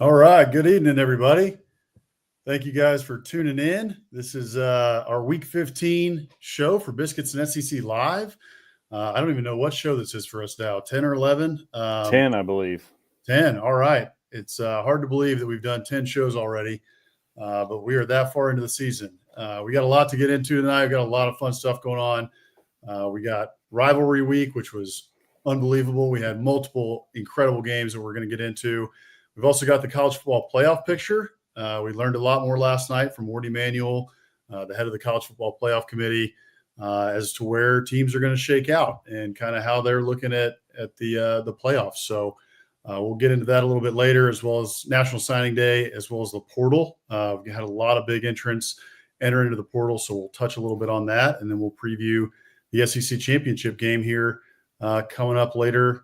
All right. Good evening, everybody. Thank you guys for tuning in. This is our Week 15 show for Biscuits and SEC Live. I don't even know what show this is for us now, 10 or 11? 10, I believe. 10. All right. It's hard to believe that we've done 10 shows already, but we are that far into the season. We got a lot to get into tonight. We got a lot of fun stuff going on. We got Rivalry Week, which was unbelievable. We had multiple incredible games that we're going to get into. We've also got the college football playoff picture. We learned a lot more last night from Wardy Manuel, the head of the college football playoff committee, as to where teams are going to shake out and kind of how they're looking at the playoffs. So we'll get into that a little bit later, as well as National Signing Day, as well as the portal. We had a lot of big entrants enter into the portal, so we'll touch a little bit on that, and then we'll preview the SEC championship game here coming up later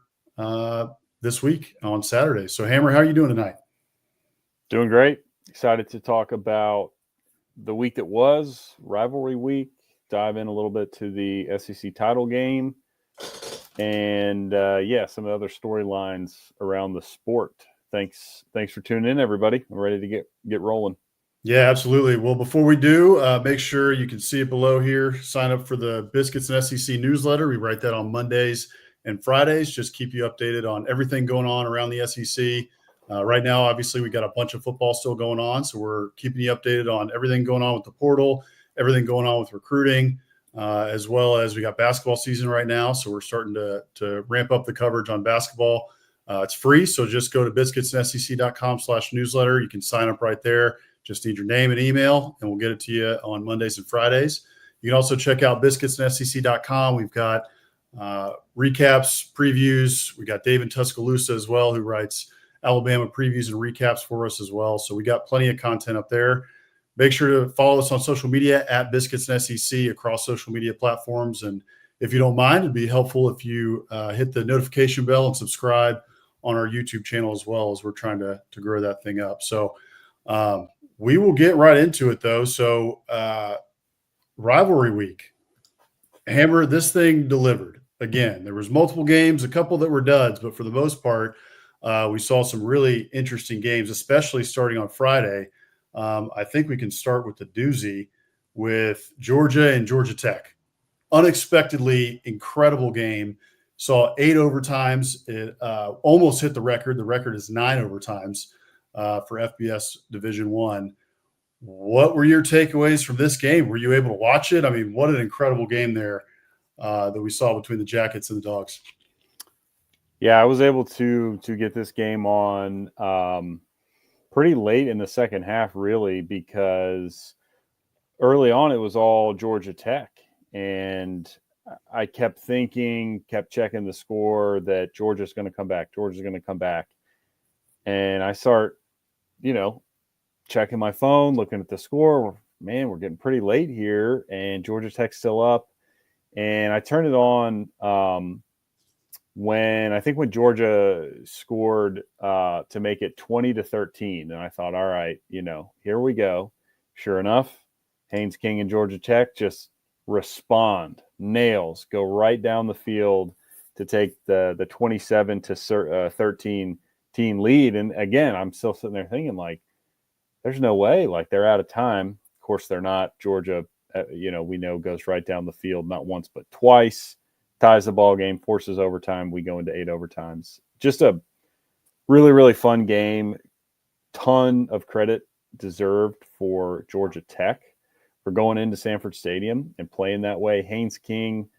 this week on Saturday. So, Hammer, how are you doing tonight? Doing great. Excited to talk about the week that was, Rivalry Week, dive in a little bit to the SEC title game, and some of the other storylines around the sport. Thanks for tuning in, everybody. I'm ready to get rolling. Yeah, absolutely. Well, before we do, make sure you can see it below here. Sign up for the Biscuits and SEC newsletter. We write that on Mondays and Fridays. Just keep you updated on everything going on around the SEC. Right now, obviously, we got a bunch of football still going on, so we're keeping you updated on everything going on with the portal, everything going on with recruiting, as well as we got basketball season right now, so we're starting to ramp up the coverage on basketball. It's free, so just go to biscuitssec.com/newsletter. You can sign up right there. Just need your name and email, and we'll get it to you on Mondays and Fridays. You can also check out biscuitsandsec.com. We've got recaps, previews. We got Dave in Tuscaloosa as well, who writes Alabama previews and recaps for us as well. So we got plenty of content up there. Make sure to follow us on social media at Biscuits and SEC across social media platforms. And if you don't mind, it'd be helpful if you hit the notification bell and subscribe on our YouTube channel as well, as we're trying to grow that thing up. So we will get right into it, though. So Rivalry Week. Hammer, this thing delivered. Again, there was multiple games, a couple that were duds, but for the most part, we saw some really interesting games, especially starting on Friday. I think we can start with the doozy with Georgia and Georgia Tech. Unexpectedly incredible game. Saw 8 overtimes. It almost hit the record. The record is 9 overtimes for FBS Division I. What were your takeaways from this game? Were you able to watch it? I mean, what an incredible game there that we saw between the Jackets and the Dogs. Yeah, I was able to get this game on pretty late in the second half, really, because early on it was all Georgia Tech. And I kept checking the score that Georgia's going to come back. And I start, checking my phone, looking at the score. Man, we're getting pretty late here, and Georgia Tech's still up. And I turned it on when Georgia scored to make it 20-13. And I thought, all right, here we go. Sure enough, Haynes King and Georgia Tech just respond, nails, go right down the field to take the 27-13 team lead. And again, I'm still sitting there thinking, like, there's no way, like, they're out of time. Of course, they're not. Georgia, we know goes right down the field, not once, but twice, ties the ball game, forces overtime. We go into 8 overtimes. Just a really, really fun game. Ton of credit deserved for Georgia Tech for going into Sanford Stadium and playing that way. Haynes King,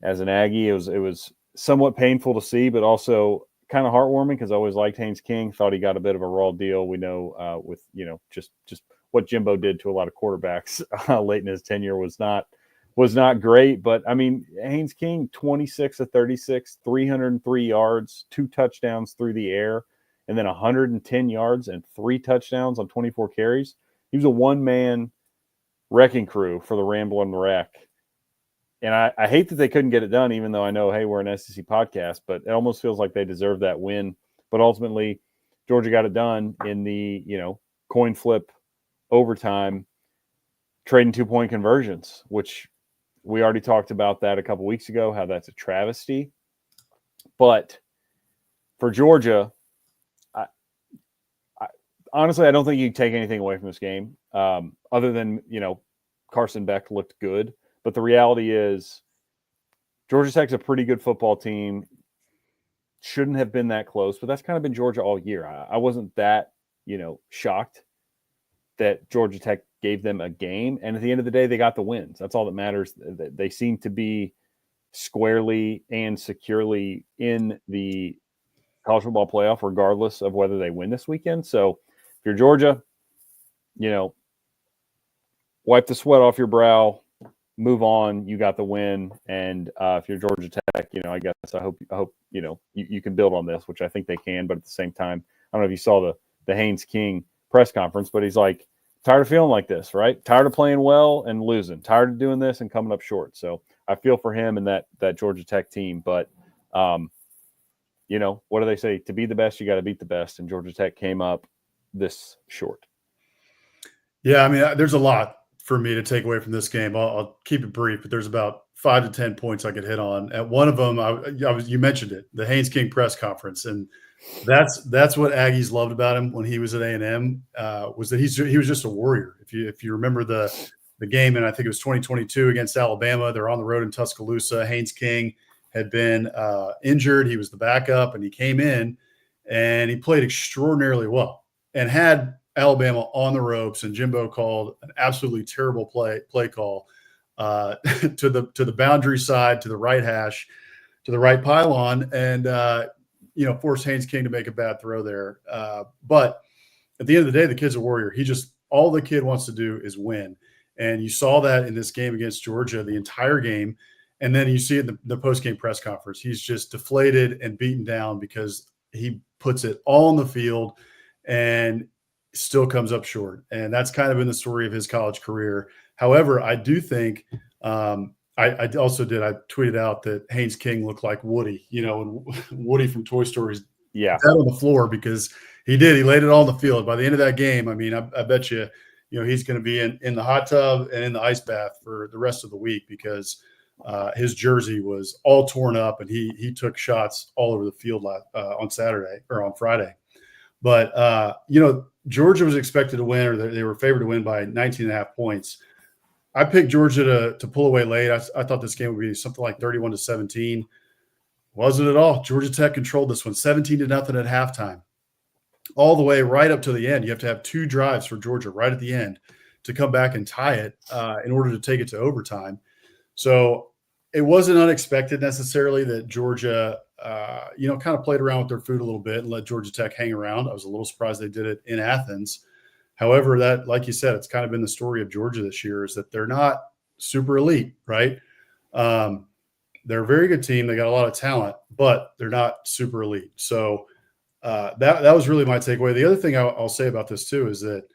as an Aggie, it was somewhat painful to see, but also kind of heartwarming, because I always liked Haynes King. Thought he got a bit of a raw deal. We know with just what Jimbo did to a lot of quarterbacks late in his tenure was not great. But I mean, Haynes King, 26-36, 303 yards, 2 touchdowns through the air, and then 110 yards and 3 touchdowns on 24 carries. He was a one-man wrecking crew for the Ramble and the Wreck. And I hate that they couldn't get it done, even though I know, hey, we're an SEC podcast, but it almost feels like they deserve that win. But ultimately, Georgia got it done in the, coin flip overtime, trading 2-point conversions, which we already talked about that a couple weeks ago, how that's a travesty. But for Georgia, honestly, I don't think you can take anything away from this game, other than, Carson Beck looked good. But the reality is Georgia Tech's a pretty good football team. Shouldn't have been that close, but that's kind of been Georgia all year. I wasn't that, shocked that Georgia Tech gave them a game. And at the end of the day, they got the wins. That's all that matters. They seem to be squarely and securely in the college football playoff, regardless of whether they win this weekend. So if you're Georgia, wipe the sweat off your brow, move on. You got the win. And if you're Georgia Tech, I guess I hope you can build on this, which I think they can. But at the same time, I don't know if you saw the Haynes King press conference, but he's like, tired of feeling like this, right? Tired of playing well and losing. Tired of doing this and coming up short. So I feel for him and that Georgia Tech team. But what do they say? To be the best, you got to beat the best. And Georgia Tech came up this short. Yeah, I mean, there's a lot for me to take away from this game. I'll keep it brief, but there's about 5 to 10 points I could hit on. At one of them, you mentioned it, the Haynes King press conference, and that's what Aggies loved about him when he was at A&M, was that he was just a warrior. If you remember the game, and I think it was 2022 against Alabama, they're on the road in Tuscaloosa. Haynes King had been injured. He was the backup, and he came in and he played extraordinarily well and had Alabama on the ropes. And Jimbo called an absolutely terrible play call to the boundary side, to the right hash, to the right pylon, and forced Haynes King to make a bad throw there. But at the end of the day, the kid's a warrior. All the kid wants to do is win. And you saw that in this game against Georgia, the entire game. And then you see it in the post-game press conference. He's just deflated and beaten down because he puts it all on the field and still comes up short. And that's kind of been the story of his college career. However, I do think I tweeted out that Haynes King looked like Woody, and Woody from Toy Story's dead on the floor because he laid it all on the field. By the end of that game, I mean, I bet you, he's going to be in the hot tub and in the ice bath for the rest of the week because his jersey was all torn up and he took shots all over the field on Saturday or on Friday. But, Georgia was expected to win, or they were favored to win by 19.5 points. I picked Georgia to pull away late. I thought this game would be something like 31-17. Wasn't at all. Georgia Tech controlled this one 17-0 at halftime, all the way right up to the end. You have to have 2 drives for Georgia right at the end to come back and tie it in order to take it to overtime. So it wasn't unexpected necessarily that Georgia, kind of played around with their food a little bit and let Georgia Tech hang around. I was a little surprised they did it in Athens. However, that, like you said, it's kind of been the story of Georgia this year is that they're not super elite, right? They're a very good team. They got a lot of talent, but they're not super elite. So that was really my takeaway. The other thing I'll say about this too is that,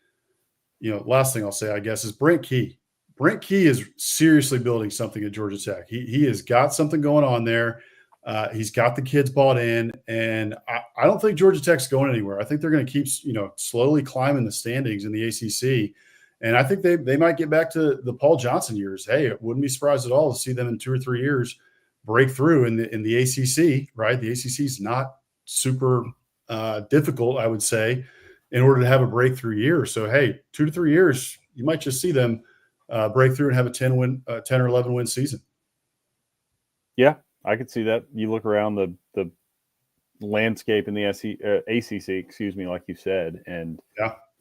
last thing I'll say, I guess, is Brent Key. Brent Key is seriously building something at Georgia Tech. He has got something going on there. He's got the kids bought in, and I don't think Georgia Tech's going anywhere. I think they're going to keep, slowly climbing the standings in the ACC. And I think they might get back to the Paul Johnson years. Hey, it wouldn't be surprised at all to see them in 2 or 3 years break through in the ACC, right? The ACC is not super difficult, I would say, in order to have a breakthrough year. So, hey, 2 to 3 years, you might just see them break through and have a 10 or 11 win season. Yeah, I could see that. You look around the landscape in the ACC, like you said, and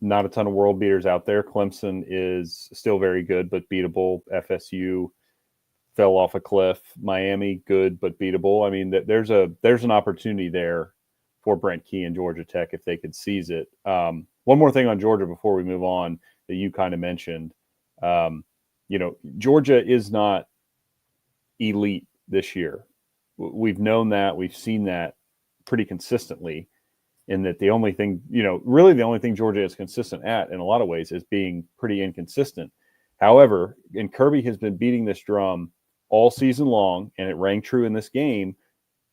not a ton of world beaters out there. Clemson is still very good, but beatable. FSU fell off a cliff. Miami, good, but beatable. I mean, there's an opportunity there for Brent Key and Georgia Tech if they could seize it. One more thing on Georgia before we move on that you kind of mentioned. Georgia is not elite this year. We've known that. We've seen that pretty consistently, in that the only thing Georgia is consistent at in a lot of ways is being pretty inconsistent. However, and Kirby has been beating this drum all season long, and it rang true in this game.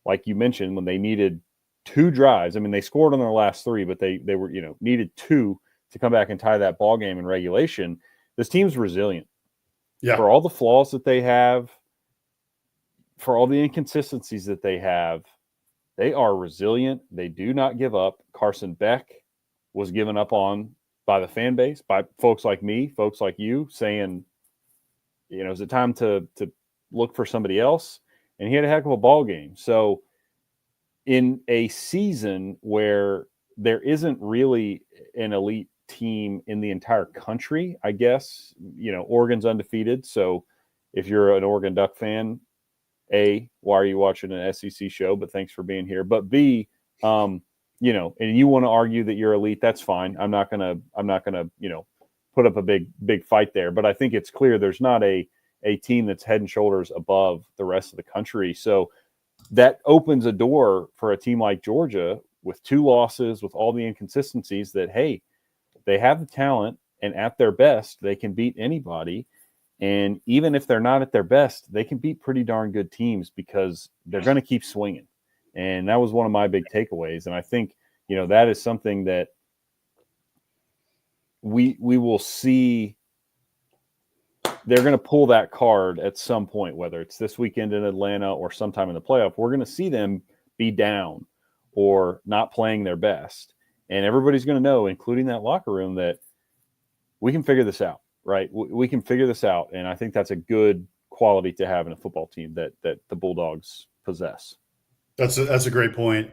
Like you mentioned, when they needed 2 drives, I mean, they scored on their last 3, but they were, needed 2 to come back and tie that ball game in regulation. This team's resilient. Yeah. For all the flaws that they have, for all the inconsistencies that they have, they are resilient. They do not give up. Carson Beck was given up on by the fan base, by folks like me, folks like you, saying, is it time to look for somebody else? And he had a heck of a ball game. So in a season where there isn't really an elite team in the entire country, I guess, Oregon's undefeated. So if you're an Oregon Duck fan, A, why are you watching an SEC show? But thanks for being here. But B, and you want to argue that you're elite, that's fine. I'm not gonna, put up a big fight there. But I think it's clear there's not a team that's head and shoulders above the rest of the country. So that opens a door for a team like Georgia with 2 losses, with all the inconsistencies, that, hey, they have the talent, and at their best, they can beat anybody. And even if they're not at their best, they can beat pretty darn good teams because they're going to keep swinging. And that was one of my big takeaways. And I think, that is something that we will see. They're going to pull that card at some point, whether it's this weekend in Atlanta or sometime in the playoff. We're going to see them be down or not playing their best. And everybody's going to know, including that locker room, that we can figure this out, right? We can figure this out. And I think that's a good quality to have in a football team that the Bulldogs possess. That's a great point.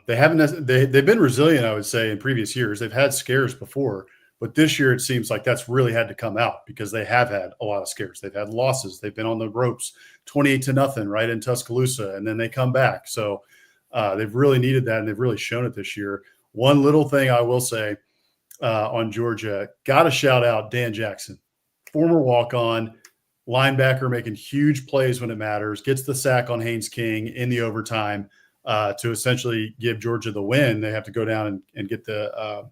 They've been resilient, I would say, in previous years. They've had scares before, but this year it seems like that's really had to come out because they have had a lot of scares. They've had losses. They've been on the ropes, 28-0, right, in Tuscaloosa, and then they come back. So they've really needed that, and they've really shown it this year. One little thing I will say on Georgia, got to shout out Dan Jackson, former walk-on linebacker, making huge plays when it matters, gets the sack on Haynes King in the overtime to essentially give Georgia the win. They have to go down and get the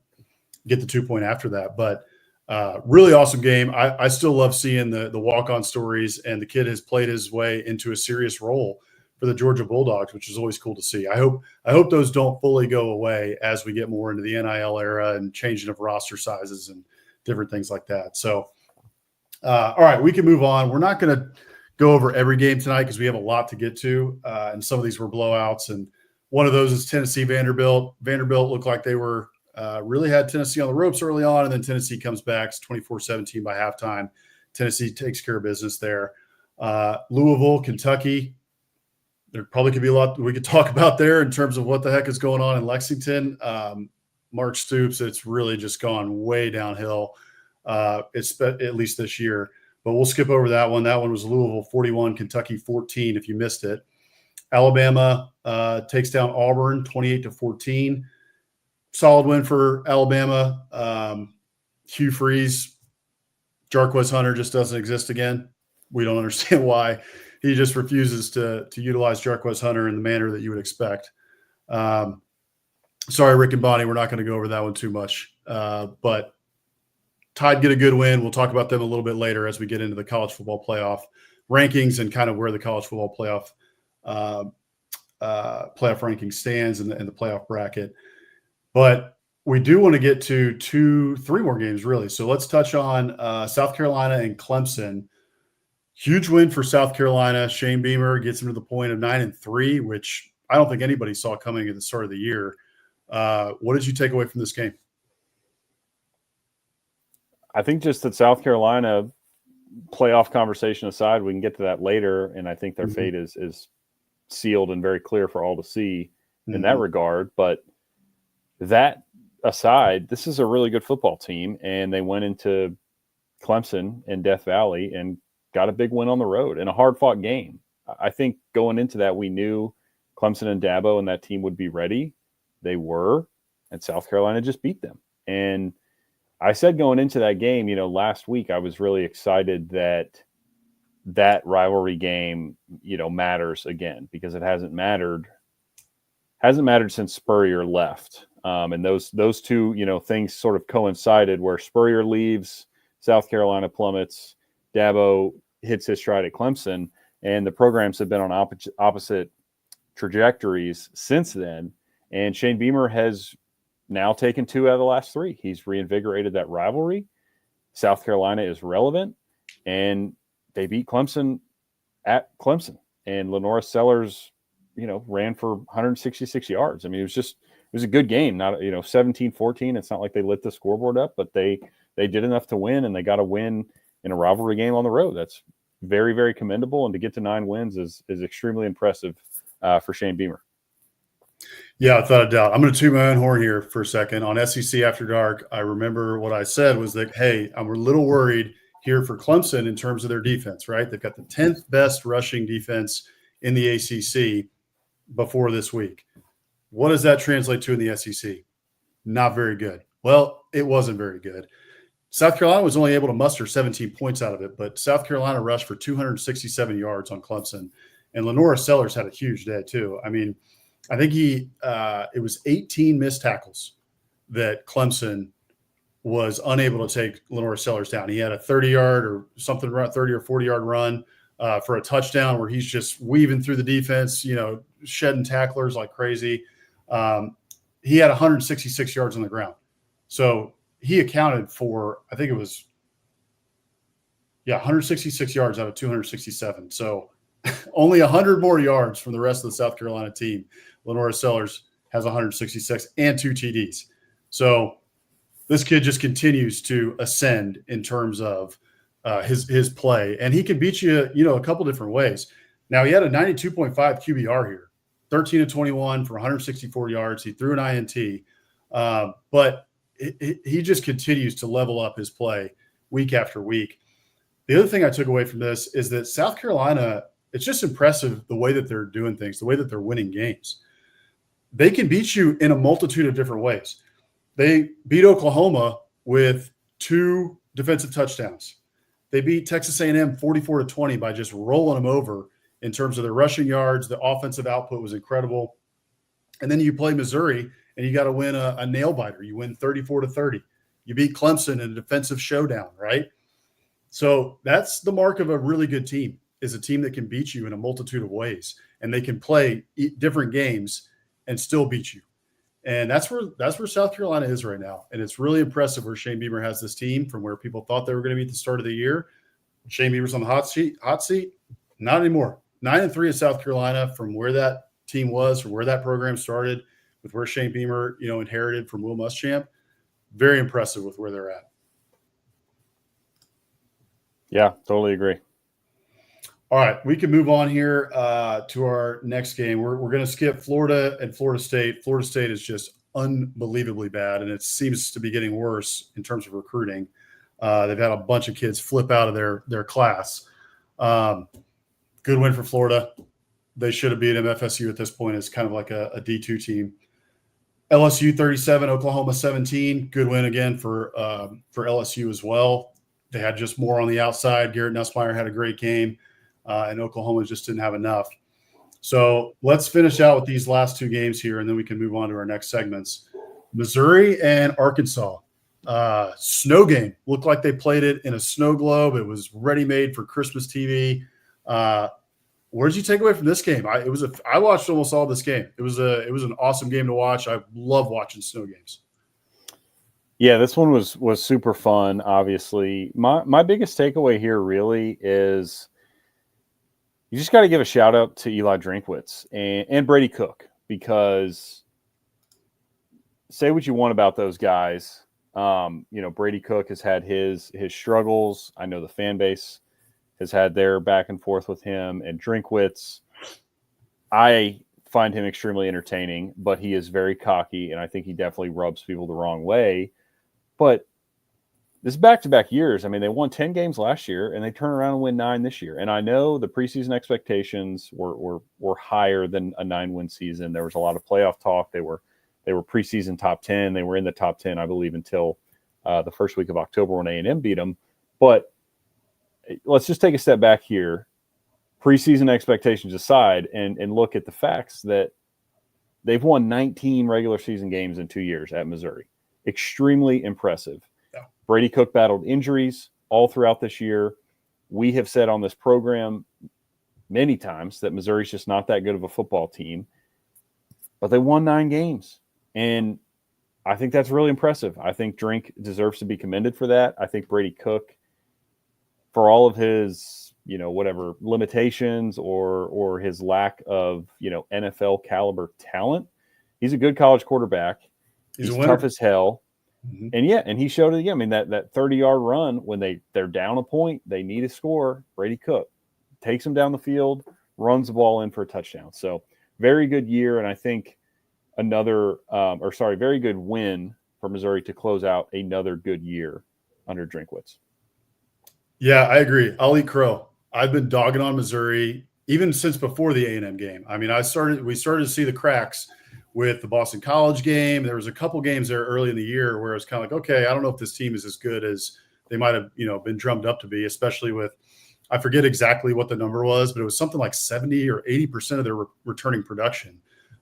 2-point after that. But really awesome game. I still love seeing the walk-on stories, and the kid has played his way into a serious role for the Georgia Bulldogs, which is always cool to see. I hope those don't fully go away as we get more into the NIL era and changing of roster sizes and different things like that. So, all right, we can move on. We're not going to go over every game tonight because we have a lot to get to, and some of these were blowouts. And one of those is Tennessee Vanderbilt. Vanderbilt looked like they were really had Tennessee on the ropes early on, and then Tennessee comes back 24-17 by halftime. Tennessee takes care of business there. Louisville, Kentucky. There probably could be a lot we could talk about there in terms of what the heck is going on in Lexington. Mark Stoops, it's really just gone way downhill, at least this year. But we'll skip over that one. That one was Louisville 41, Kentucky 14, if you missed it. Alabama takes down Auburn 28-14. Solid win for Alabama. Hugh Freeze, Jarquez Hunter just doesn't exist again. We don't understand why. He just refuses to utilize Jarquez Hunter in the manner that you would expect. Sorry, Rick and Bonnie, we're not going to go over that one too much. But Tide get a good win. We'll talk about them a little bit later as we get into the college football playoff rankings and kind of where the college football playoff ranking stands in the playoff bracket. But we do want to get to 3 more games, really. So let's touch on South Carolina and Clemson. Huge win for South Carolina. Shane Beamer gets them to the point of 9-3, which I don't think anybody saw coming at the start of the year. What did you take away from this game? I think just that South Carolina, playoff conversation aside, we can get to that later, and I think their fate is sealed and very clear for all to see in that regard. But that aside, this is a really good football team, and they went into Clemson and Death Valley and got a big win on the road in a hard-fought game. I think going into that, we knew Clemson and Dabo and that team would be ready. They were, and South Carolina just beat them. And I said going into that game, last week I was really excited that rivalry game, matters again, because it hasn't mattered since Spurrier left. And those two, things sort of coincided where Spurrier leaves, South Carolina plummets, Dabo hits his stride at Clemson, and the programs have been on opposite trajectories since then. And Shane Beamer has now taken 2 out of the last 3. He's reinvigorated that rivalry. South Carolina is relevant, and they beat Clemson at Clemson. And Lenora Sellers, ran for 166 yards. I mean, it was just was a good game. Not 17-14. It's not like they lit the scoreboard up, but they did enough to win, and they got a win in a rivalry game on the road. That's very, very commendable, and to get to 9 wins is extremely impressive for Shane Beamer. Yeah, without a doubt. I'm going to toot my own horn here for a second. On SEC After Dark, I remember what I said was that, hey, I'm a little worried here for Clemson in terms of their defense, right? They've got the 10th best rushing defense in the ACC before this week. What does that translate to in the SEC? Not very good. Well, it wasn't very good. South Carolina was only able to muster 17 points out of it, but South Carolina rushed for 267 yards on Clemson. And Lenora Sellers had a huge day too. I mean, I think it was 18 missed tackles that Clemson was unable to take Lenora Sellers down. He had a 30-yard or something around 30 or 40-yard run for a touchdown where he's just weaving through the defense, shedding tacklers like crazy. He had 166 yards on the ground. So he accounted for, I think it was, 166 yards out of 267. So only 100 more yards from the rest of the South Carolina team. Lenora Sellers has 166 and 2 TDs. So this kid just continues to ascend in terms of his play, and he can beat you, a couple different ways. Now, he had a 92.5 QBR here, 13 of 21 for 164 yards. He threw an INT, but he just continues to level up his play week after week. The other thing I took away from this is that South Carolina, it's just impressive the way that they're doing things, the way that they're winning games. They can beat you in a multitude of different ways. They beat Oklahoma with 2 defensive touchdowns. They beat Texas A&M 44-20 by just rolling them over in terms of their rushing yards. The offensive output was incredible. And then you play Missouri, and you got to win a nail biter. You win 34-30. You beat Clemson in a defensive showdown, right? So that's the mark of a really good team, is a team that can beat you in a multitude of ways, and they can play different games and still beat you. And that's where South Carolina is right now. And it's really impressive where Shane Beamer has this team from where people thought they were going to be at the start of the year. Shane Beamer's on the hot seat. Not anymore. 9-3 in South Carolina from where that team was, from where that program started, with where Shane Beamer, inherited from Will Muschamp. Very impressive with where they're at. Yeah, totally agree. All right, we can move on here to our next game. We're going to skip Florida and Florida State. Florida State is just unbelievably bad, and it seems to be getting worse in terms of recruiting. They've had a bunch of kids flip out of their class. Good win for Florida. They should have beat FSU at this point as kind of like a D2 team. LSU 37, Oklahoma 17. Good win again for LSU as well. They had just more on the outside. Garrett Nussmeier had a great game. And Oklahoma just didn't have enough. So let's finish out with these last 2 games here, and then we can move on to our next segments. Missouri and Arkansas. Snow game. Looked like they played it in a snow globe. It was ready-made for Christmas TV. What did you take away from this game? I watched almost all this game. It was an awesome game to watch. I love watching snow games. Yeah, this one was super fun, obviously. My biggest takeaway here really is you just got to give a shout out to Eli Drinkwitz and Brady Cook, because say what you want about those guys. Brady Cook has had his struggles. I know the fan base has had their back and forth with him, and Drinkwitz, I find him extremely entertaining, but he is very cocky, and I think he definitely rubs people the wrong way. But this back-to-back years, I mean, they won 10 games last year, and they turn around and win 9 this year. And I know the preseason expectations were higher than a 9-win season. There was a lot of playoff talk. They were preseason top 10. They were in the top 10, I believe, until the first week of October when A&M beat them. But let's just take a step back here, preseason expectations aside, and look at the facts that they've won 19 regular season games in 2 years at Missouri. Extremely impressive. Yeah. Brady Cook battled injuries all throughout this year. We have said on this program many times that Missouri's just not that good of a football team, but they won 9 games. And I think that's really impressive. I think Drink deserves to be commended for that. I think Brady Cook, for all of his, whatever limitations or his lack of, NFL caliber talent, He's a good college quarterback. He's tough as hell. Mm-hmm. And he showed it again. I mean, that 30-yard run when they're down a point, they need a score. Brady Cook takes them down the field, runs the ball in for a touchdown. So very good year, and I think very good win for Missouri to close out another good year under Drinkwitz. Yeah, I agree. I'll eat crow. I've been dogging on Missouri even since before the A&M game. I mean, we started to see the cracks with the Boston College game. There was a couple games there early in the year where it was kind of like, okay, I don't know if this team is as good as they might have, been drummed up to be, especially with, I forget exactly what the number was, but it was something like 70 or 80% of their returning production,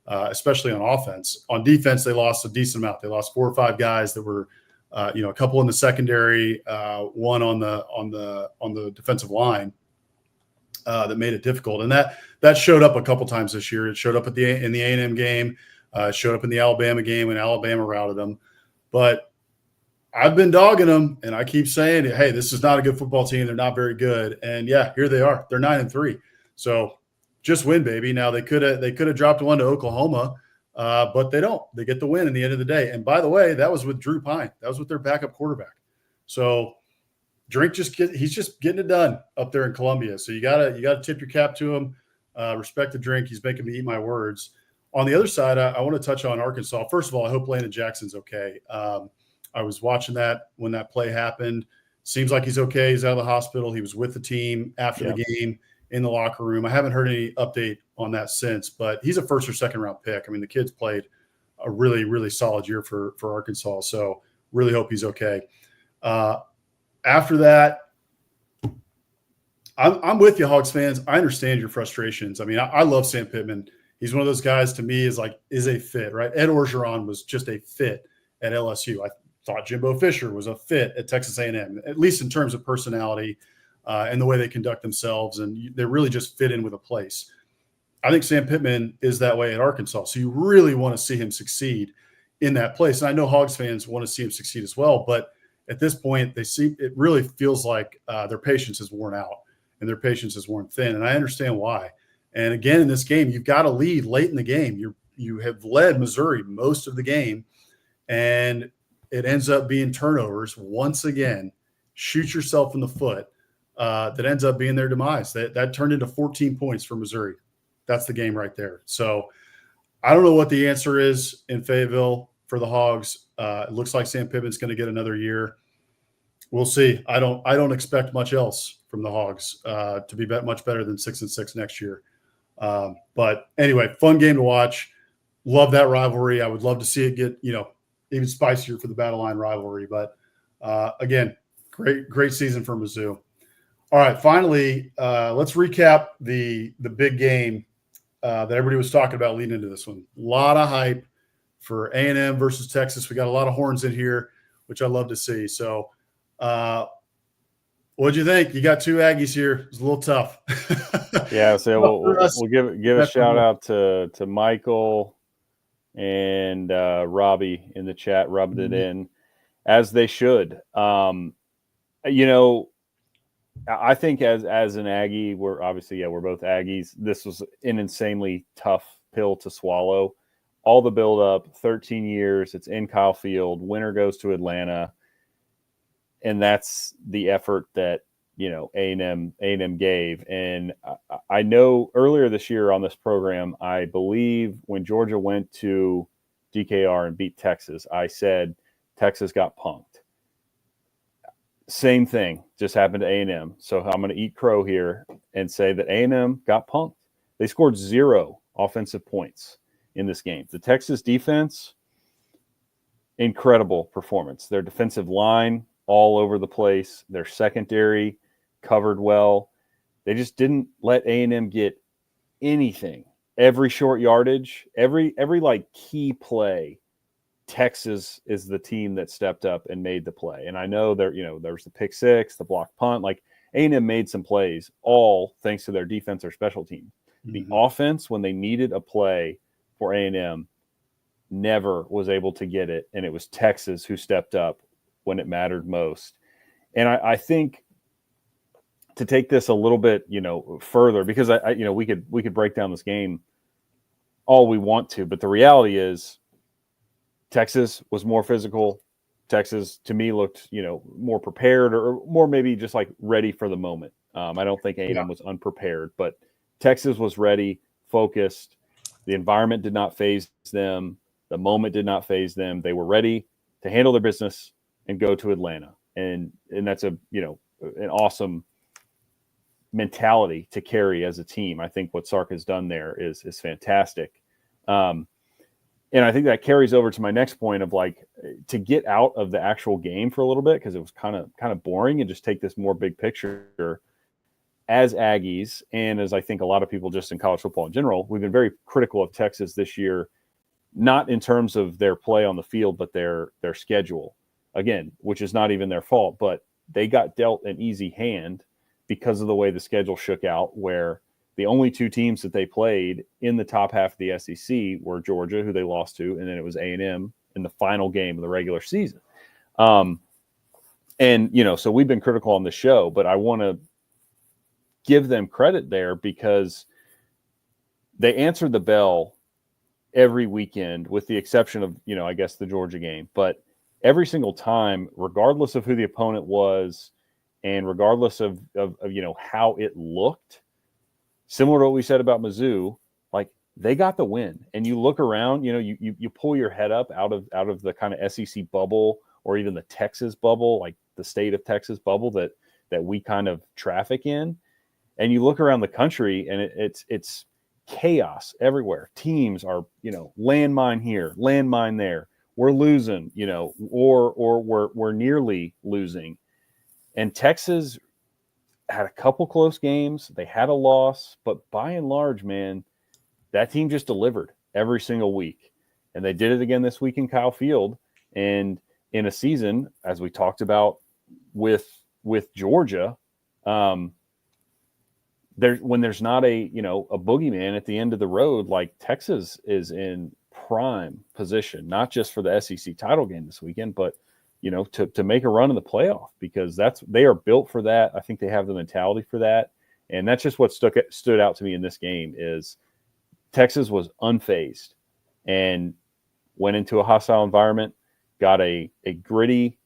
especially on offense. On defense, they lost a decent amount. They lost 4 or 5 guys that were, a couple in the secondary, one on the defensive line that made it difficult. And that showed up a couple times this year. It showed up in the A&M game, showed up in the Alabama game when Alabama routed them. But I've been dogging them, and I keep saying, hey, this is not a good football team. They're not very good. And yeah, here they are. They're 9-3. So just win, baby. Now they could have dropped one to Oklahoma, but they don't. They get the win in the end of the day. And by the way, that was with Drew Pine. That was with their backup quarterback. So he's just getting it done up there in Columbia. So you gotta tip your cap to him. Respect the Drink. He's making me eat my words. On the other side, I want to touch on Arkansas. First of all, I hope Landon Jackson's okay. I was watching that when that play happened. Seems like he's okay. He's out of the hospital. He was with the team after the game in the locker room. I haven't heard any update on that since, but he's a first or second round pick. I mean, the kid's played a really, really solid year for Arkansas. So really hope he's okay. After that, I'm with you, Hogs fans. I understand your frustrations. I mean, I love Sam Pittman. He's one of those guys to me is a fit, right? Ed Orgeron was just a fit at LSU. I thought Jimbo Fisher was a fit at Texas A&M, at least in terms of personality and the way they conduct themselves. And they really just fit in with a place. I think Sam Pittman is that way at Arkansas. So you really want to see him succeed in that place. And I know Hogs fans want to see him succeed as well, but at this point, it really feels like their patience is worn out and their patience is worn thin. And I understand why. And again, in this game, you've got to lead late in the game. You have led Missouri most of the game, and it ends up being turnovers once again. Shoot yourself in the foot. That ends up being their demise. That turned into 14 points for Missouri. That's the game right there. So I don't know what the answer is in Fayetteville for the Hogs. It looks like Sam Pittman's going to get another year. We'll see. I don't expect much else from the Hogs to be much better than 6-6 next year. But anyway, fun game to watch. Love that rivalry. I would love to see it get even spicier for the Battle Line rivalry. But again, great season for Mizzou. All right, finally, let's recap the big game that everybody was talking about leading into this one. A lot of hype for A&M versus Texas. We got a lot of horns in here, which I love to see. So what'd you think? You got 2 Aggies here. It's a little tough. Yeah, so we'll give a shout out to Michael and Robbie in the chat, rubbed it in, as they should. I think as an Aggie, we're both Aggies. This was an insanely tough pill to swallow. All the build up, 13 years, it's in Kyle Field, winner goes to Atlanta. And that's the effort that, A&M gave. And I know earlier this year on this program, I believe when Georgia went to DKR and beat Texas, I said Texas got punked. Same thing just happened to A&M. So I'm going to eat crow here and say that A&M got punked. They scored 0 offensive points in this game. The Texas defense, incredible performance. Their defensive line, all over the place. Their secondary covered well. They just didn't let A&M get anything. Every short yardage, every key play, Texas is the team that stepped up and made the play. And I know there's the pick six, the block punt. Like A&M made some plays, all thanks to their defense or special team. The offense, when they needed a play for A&M, never was able to get it, and it was Texas who stepped up when it mattered most. And I think to take this a little bit, further, because we could break down this game all we want to, but the reality is Texas was more physical. Texas, to me, looked, more prepared or more maybe just like ready for the moment. I don't think A&M was unprepared, but Texas was ready, focused. The environment did not faze them. The moment did not faze them. They were ready to handle their business and go to Atlanta. And that's an awesome mentality to carry as a team. I think what Sark has done there is fantastic. And I think that carries over to my next point of like to get out of the actual game for a little bit, because it was kind of boring, and just take this more big picture. As Aggies, and as I think a lot of people just in college football in general, we've been very critical of Texas this year, not in terms of their play on the field, but their schedule, again, which is not even their fault, but they got dealt an easy hand because of the way the schedule shook out, where the only two teams that they played in the top half of the SEC were Georgia, who they lost to, and then it was A&M in the final game of the regular season. So we've been critical on the show, but I want to give them credit there because they answered the bell every weekend, with the exception of, I guess the Georgia game. But every single time, regardless of who the opponent was and regardless of how it looked, similar to what we said about Mizzou, like they got the win. And you look around, you pull your head up out of the kind of SEC bubble, or even the Texas bubble, like the state of Texas bubble that we kind of traffic in. And you look around the country, and it's chaos everywhere. Teams are, landmine here, landmine there. We're losing, or we're nearly losing. And Texas had a couple close games. They had a loss, but by and large, man, that team just delivered every single week. And they did it again this week in Kyle Field. And in a season, as we talked about with Georgia, when there's not a boogeyman at the end of the road, like Texas is in prime position, not just for the SEC title game this weekend, but to make a run in the playoff, because they are built for that. I think they have the mentality for that. And that's just what stood out to me in this game is Texas was unfazed and went into a hostile environment, got a gritty,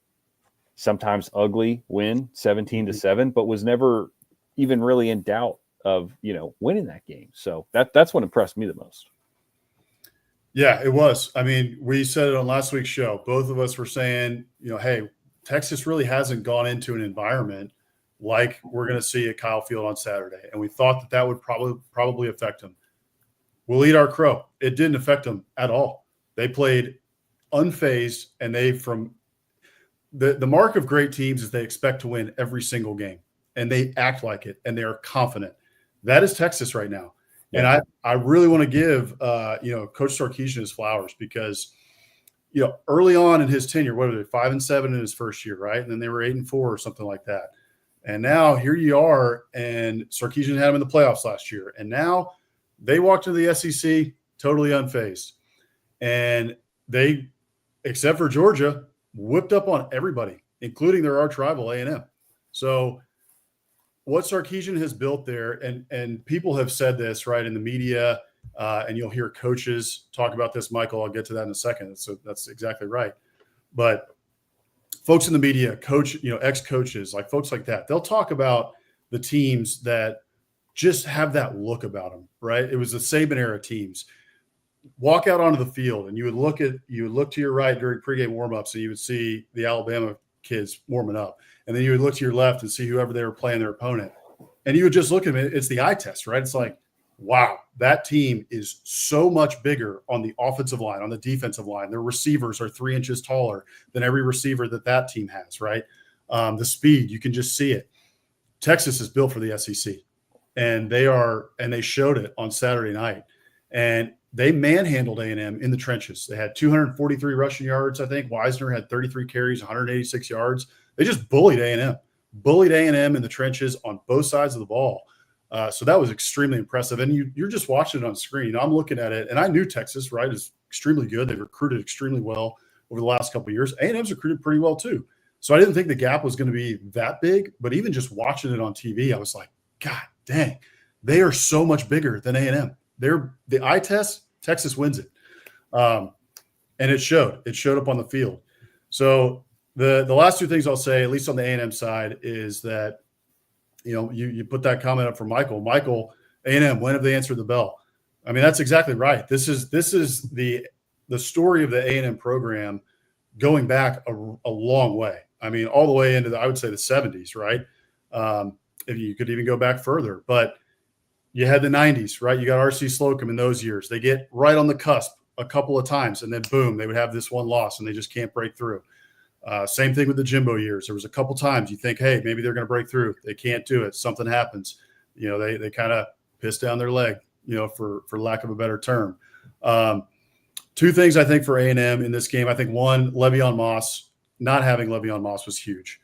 sometimes ugly win, 17-7, but was never even really in doubt of, winning that game. So that's what impressed me the most. Yeah, it was. I mean, we said it on last week's show. Both of us were saying, hey, Texas really hasn't gone into an environment like we're going to see at Kyle Field on Saturday. And we thought that would probably affect them. We'll eat our crow. It didn't affect them at all. They played unfazed, and the mark of great teams is they expect to win every single game, and they act like it, and they are confident. That is Texas right now. Yeah. And I really want to give, Coach Sarkisian his flowers, because, early on in his tenure, what were they, 5-7 in his first year, right? And then they were 8-4 or something like that. And now here you are, and Sarkisian had them in the playoffs last year. And now they walked into the SEC totally unfazed. And they, except for Georgia, whipped up on everybody, including their arch rival A&M. So what Sarkisian has built there, and people have said this, right, in the media, and you'll hear coaches talk about this, Michael. I'll get to that in a second. So that's exactly right. But folks in the media, ex-coaches, like folks like that, they'll talk about the teams that just have that look about them, right? It was the Saban era teams. Walk out onto the field, and you would look to your right during pregame warmups, and you would see the Alabama kids warming up. And then you would look to your left and see whoever they were playing, their opponent. And you would just look at them. It's the eye test, right? It's like, wow, that team is so much bigger on the offensive line, on the defensive line. Their receivers are 3 inches taller than every receiver that team has, right? The speed, you can just see it. Texas is built for the SEC, and they showed it on Saturday night. And they manhandled A&M in the trenches. They had 243 rushing yards, I think. Wisner had 33 carries, 186 yards. They just bullied A&M in the trenches on both sides of the ball. So that was extremely impressive. And you're just watching it on screen. I'm looking at it, and I knew Texas, right, is extremely good. They've recruited extremely well over the last couple of years. A&M's recruited pretty well too. So I didn't think the gap was going to be that big. But even just watching it on TV, I was like, God dang, they are so much bigger than A&M. The eye test, Texas wins it. And it showed. It showed up on the field. So the last two things I'll say, at least on the A&M side, is that, you put that comment up for Michael. Michael, A&M, when have they answered the bell? I mean, that's exactly right. This is the story of the A&M program going back a long way. I mean, all the way into I would say the 70s, right? If you could even go back further. But you had the 90s, right? You got R.C. Slocum in those years. They get right on the cusp a couple of times, and then boom, they would have this one loss, and they just can't break through. Same thing with the Jimbo years. There was a couple times you think, hey, maybe they're going to break through. They can't do it. Something happens. They kind of piss down their leg, for lack of a better term. Two things I think for A&M in this game. I think one, Le'Veon Moss, not having Le'Veon Moss was huge.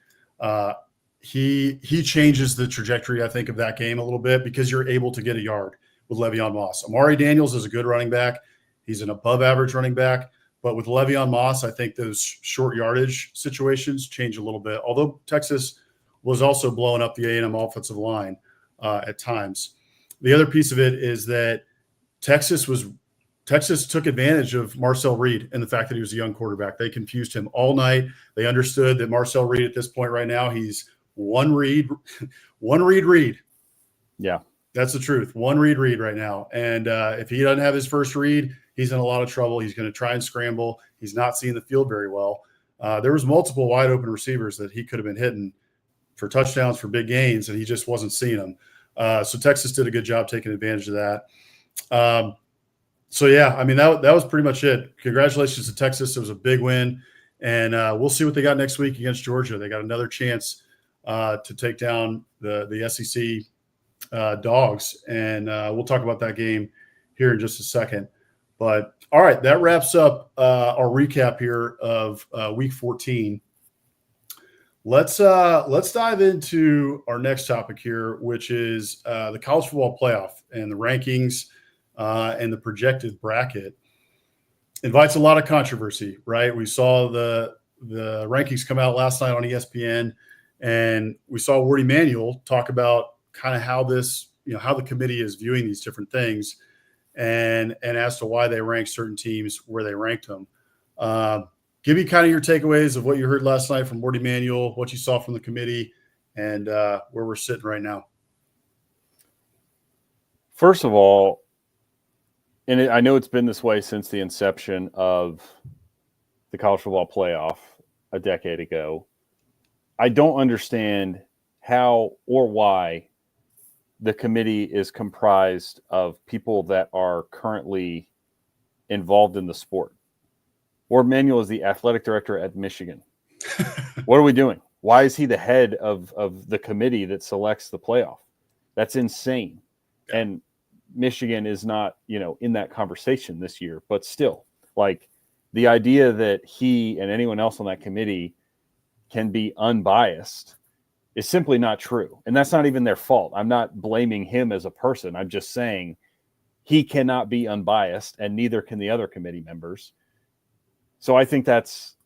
He changes the trajectory, I think, of that game a little bit because you're able to get a yard with Le'Veon Moss. Amari Daniels is a good running back. He's an above-average running back. But with Le'Veon Moss, I think those short yardage situations change a little bit, although Texas was also blowing up the A&M offensive line at times. The other piece of it is that Texas took advantage of Marcel Reed and the fact that he was a young quarterback. They confused him all night. They understood that Marcel Reed at this point right now, he's one read. Yeah. That's the truth. One read right now. And if he doesn't have his first read, he's in a lot of trouble. He's going to try and scramble. He's not seeing the field very well. There was multiple wide open receivers that he could have been hitting for touchdowns, for big gains, and he just wasn't seeing them. So Texas did a good job taking advantage of that. So, yeah, I mean, that was pretty much it. Congratulations to Texas. It was a big win. And we'll see what they got next week against Georgia. They got another chance to take down the SEC Dogs. And we'll talk about that game here in just a second. But, all right, that wraps up our recap here of Week 14. Let's dive into our next topic here, which is the college football playoff and the rankings and the projected bracket. Invites a lot of controversy, right? We saw the rankings come out last night on ESPN, and we saw Wardy Manuel talk about kind of how this, how the committee is viewing these different things, and as to why they rank certain teams where they ranked them. Give me kind of your takeaways of what you heard last night from Wardy Manuel, what you saw from the committee, and where we're sitting right now. First of all, and I know it's been this way since the inception of the college football playoff a decade ago. I don't understand how or why the committee is comprised of people that are currently involved in the sport. Ward Manuel is the athletic director at Michigan. What are we doing? Why is he the head of the committee that selects the playoff? That's insane. Yeah. And Michigan is not, in that conversation this year, but still, like, the idea that he and anyone else on that committee can be unbiased is simply not true. And that's not even their fault. I'm not blaming him as a person. I'm just saying he cannot be unbiased, and neither can the other committee members. So I think that's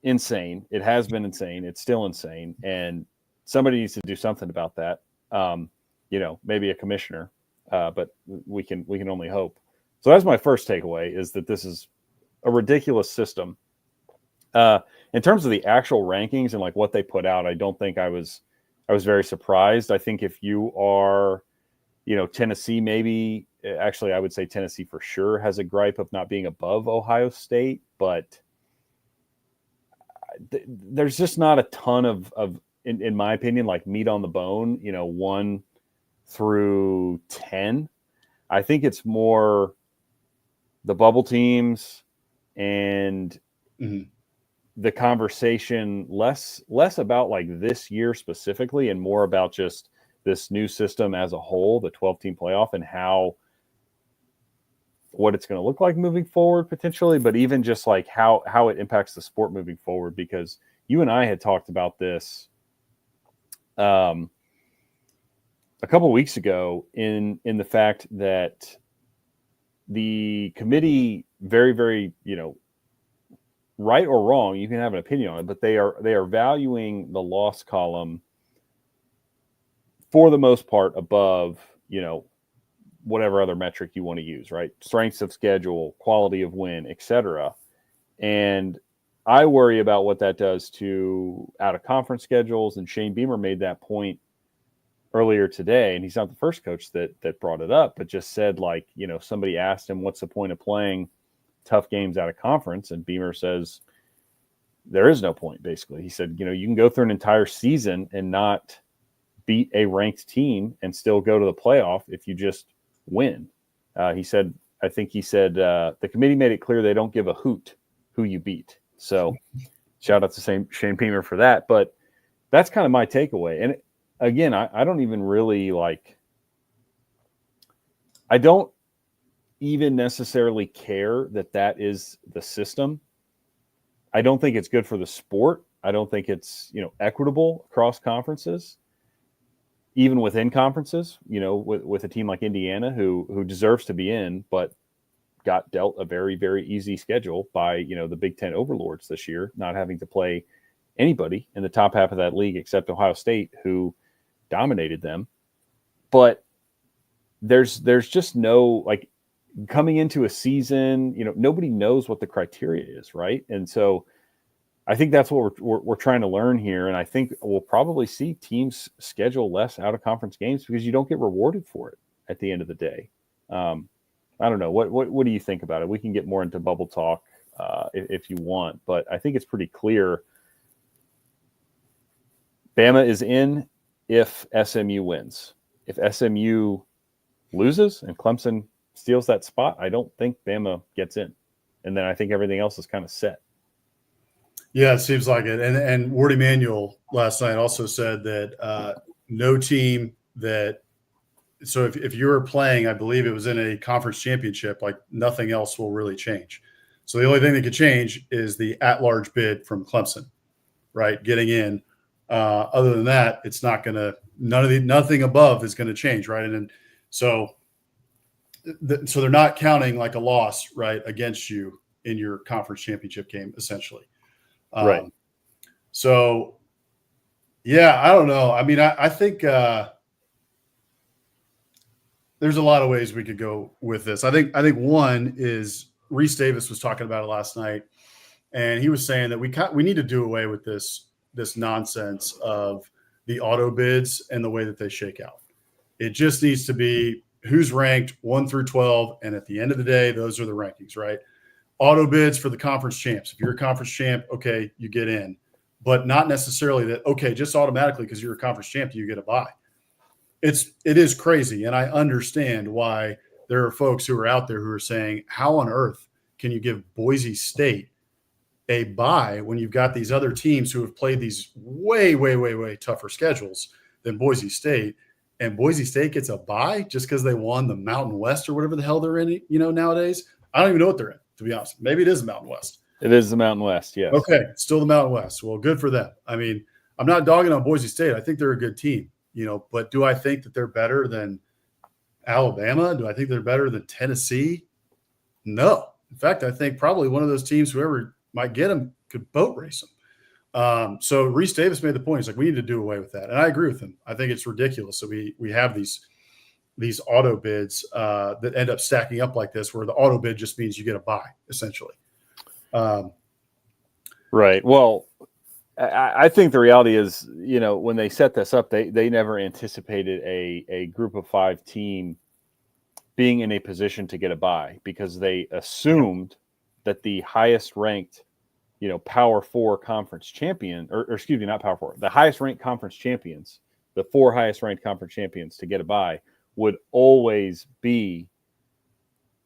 insane. It has been insane. It's still insane. And somebody needs to do something about that. Maybe a commissioner. But we can only hope. So that's my first takeaway, is that this is a ridiculous system. In terms of the actual rankings and like what they put out, I don't think I was very surprised. I think if you are, Tennessee, maybe actually I would say Tennessee for sure has a gripe of not being above Ohio State, but there's just not a ton of in my opinion, like meat on the bone, 1 through 10. I think it's more the bubble teams and the conversation less about like this year specifically, and more about just this new system as a whole, the 12-team playoff, and what it's going to look like moving forward potentially, but even just like how it impacts the sport moving forward. Because you and I had talked about this a couple of weeks ago in the fact that the committee, very, very, right or wrong, you can have an opinion on it, but they are valuing the loss column for the most part above, whatever other metric you want to use, right? Strengths of schedule, quality of win, etc. And I worry about what that does to out-of-conference schedules. And Shane Beamer made that point earlier today, and he's not the first coach that brought it up, but just said, like, somebody asked him, what's the point of playing tough games out of conference? And Beamer says, there is no point, basically. He said, you can go through an entire season and not beat a ranked team and still go to the playoff if you just win. I think he said, the committee made it clear they don't give a hoot who you beat. So shout out to Shane Beamer for that. But that's kind of my takeaway. And again, I don't even really I don't even necessarily care that is the system. I don't think it's good for the sport. I don't think it's, equitable across conferences, even within conferences, with a team like Indiana who deserves to be in, but got dealt a very, very easy schedule by, the Big Ten overlords this year, not having to play anybody in the top half of that league except Ohio State, who dominated them. But there's just no, coming into a season, nobody knows what the criteria is, right? And so I think that's what we're trying to learn here. And I think we'll probably see teams schedule less out-of-conference games because you don't get rewarded for it at the end of the day. I don't know. What do you think about it? We can get more into bubble talk if you want, but I think it's pretty clear. Bama is in if SMU wins. If SMU loses and Clemson steals that spot, I don't think Bama gets in. And then I think everything else is kind of set. Yeah, it seems like it. And Ward Emanuel last night also said that no team that – so if you were playing, I believe it was in a conference championship, nothing else will really change. So the only thing that could change is the at-large bid from Clemson, right, getting in. Other than that, it's not going to – nothing above is going to change, right? And then, so they're not counting a loss, right, against you in your conference championship game, essentially. Right. So, yeah, I don't know. I mean, I think there's a lot of ways we could go with this. I think one is Reese Davis was talking about it last night, and he was saying that we need to do away with this nonsense of the auto bids and the way that they shake out. It just needs to be who's ranked 1 through 12, and at the end of the day, those are the rankings, right? Auto bids for the conference champs. If you're a conference champ, okay, you get in, but not necessarily that, okay, just automatically because you're a conference champ, you get a bye. It is crazy, and I understand why there are folks who are out there who are saying, how on earth can you give Boise State a bye when you've got these other teams who have played these way, way, way, way tougher schedules than Boise State, and Boise State gets a bye just because they won the Mountain West or whatever the hell they're in, nowadays? I don't even know what they're in, to be honest. Maybe it is the Mountain West. It is the Mountain West, yes. Okay, still the Mountain West. Well, good for them. I mean, I'm not dogging on Boise State. I think they're a good team, but do I think that they're better than Alabama? Do I think they're better than Tennessee? No. In fact, I think probably one of those teams, whoever might get them, could boat race them. So Reese Davis made the point. He's we need to do away with that. And I agree with him. I think it's ridiculous that we have these auto bids that end up stacking up like this, where the auto bid just means you get a bye, essentially. Right. Well, I think the reality is, when they set this up, they never anticipated a group of 5 team being in a position to get a bye, because they assumed that the highest ranked, Power 4 conference champion, or excuse me, not Power 4, the highest ranked conference champions, the 4 highest ranked conference champions to get a bye would always be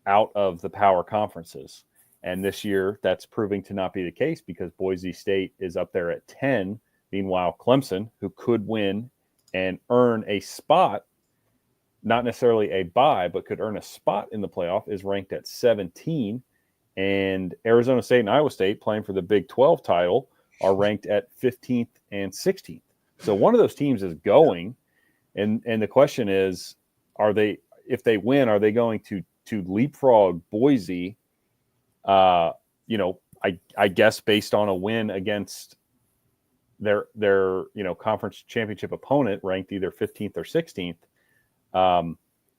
out of the power conferences. And this year, that's proving to not be the case, because Boise State is up there at 10. Meanwhile, Clemson, who could win and earn a spot, not necessarily a bye, but could earn a spot in the playoff, is ranked at 17. And Arizona State and Iowa State, playing for the Big 12 title, are ranked at 15th and 16th. So one of those teams is going. And the question is, if they win, are they going to leapfrog Boise? I guess based on a win against their conference championship opponent, ranked either 15th or 16th.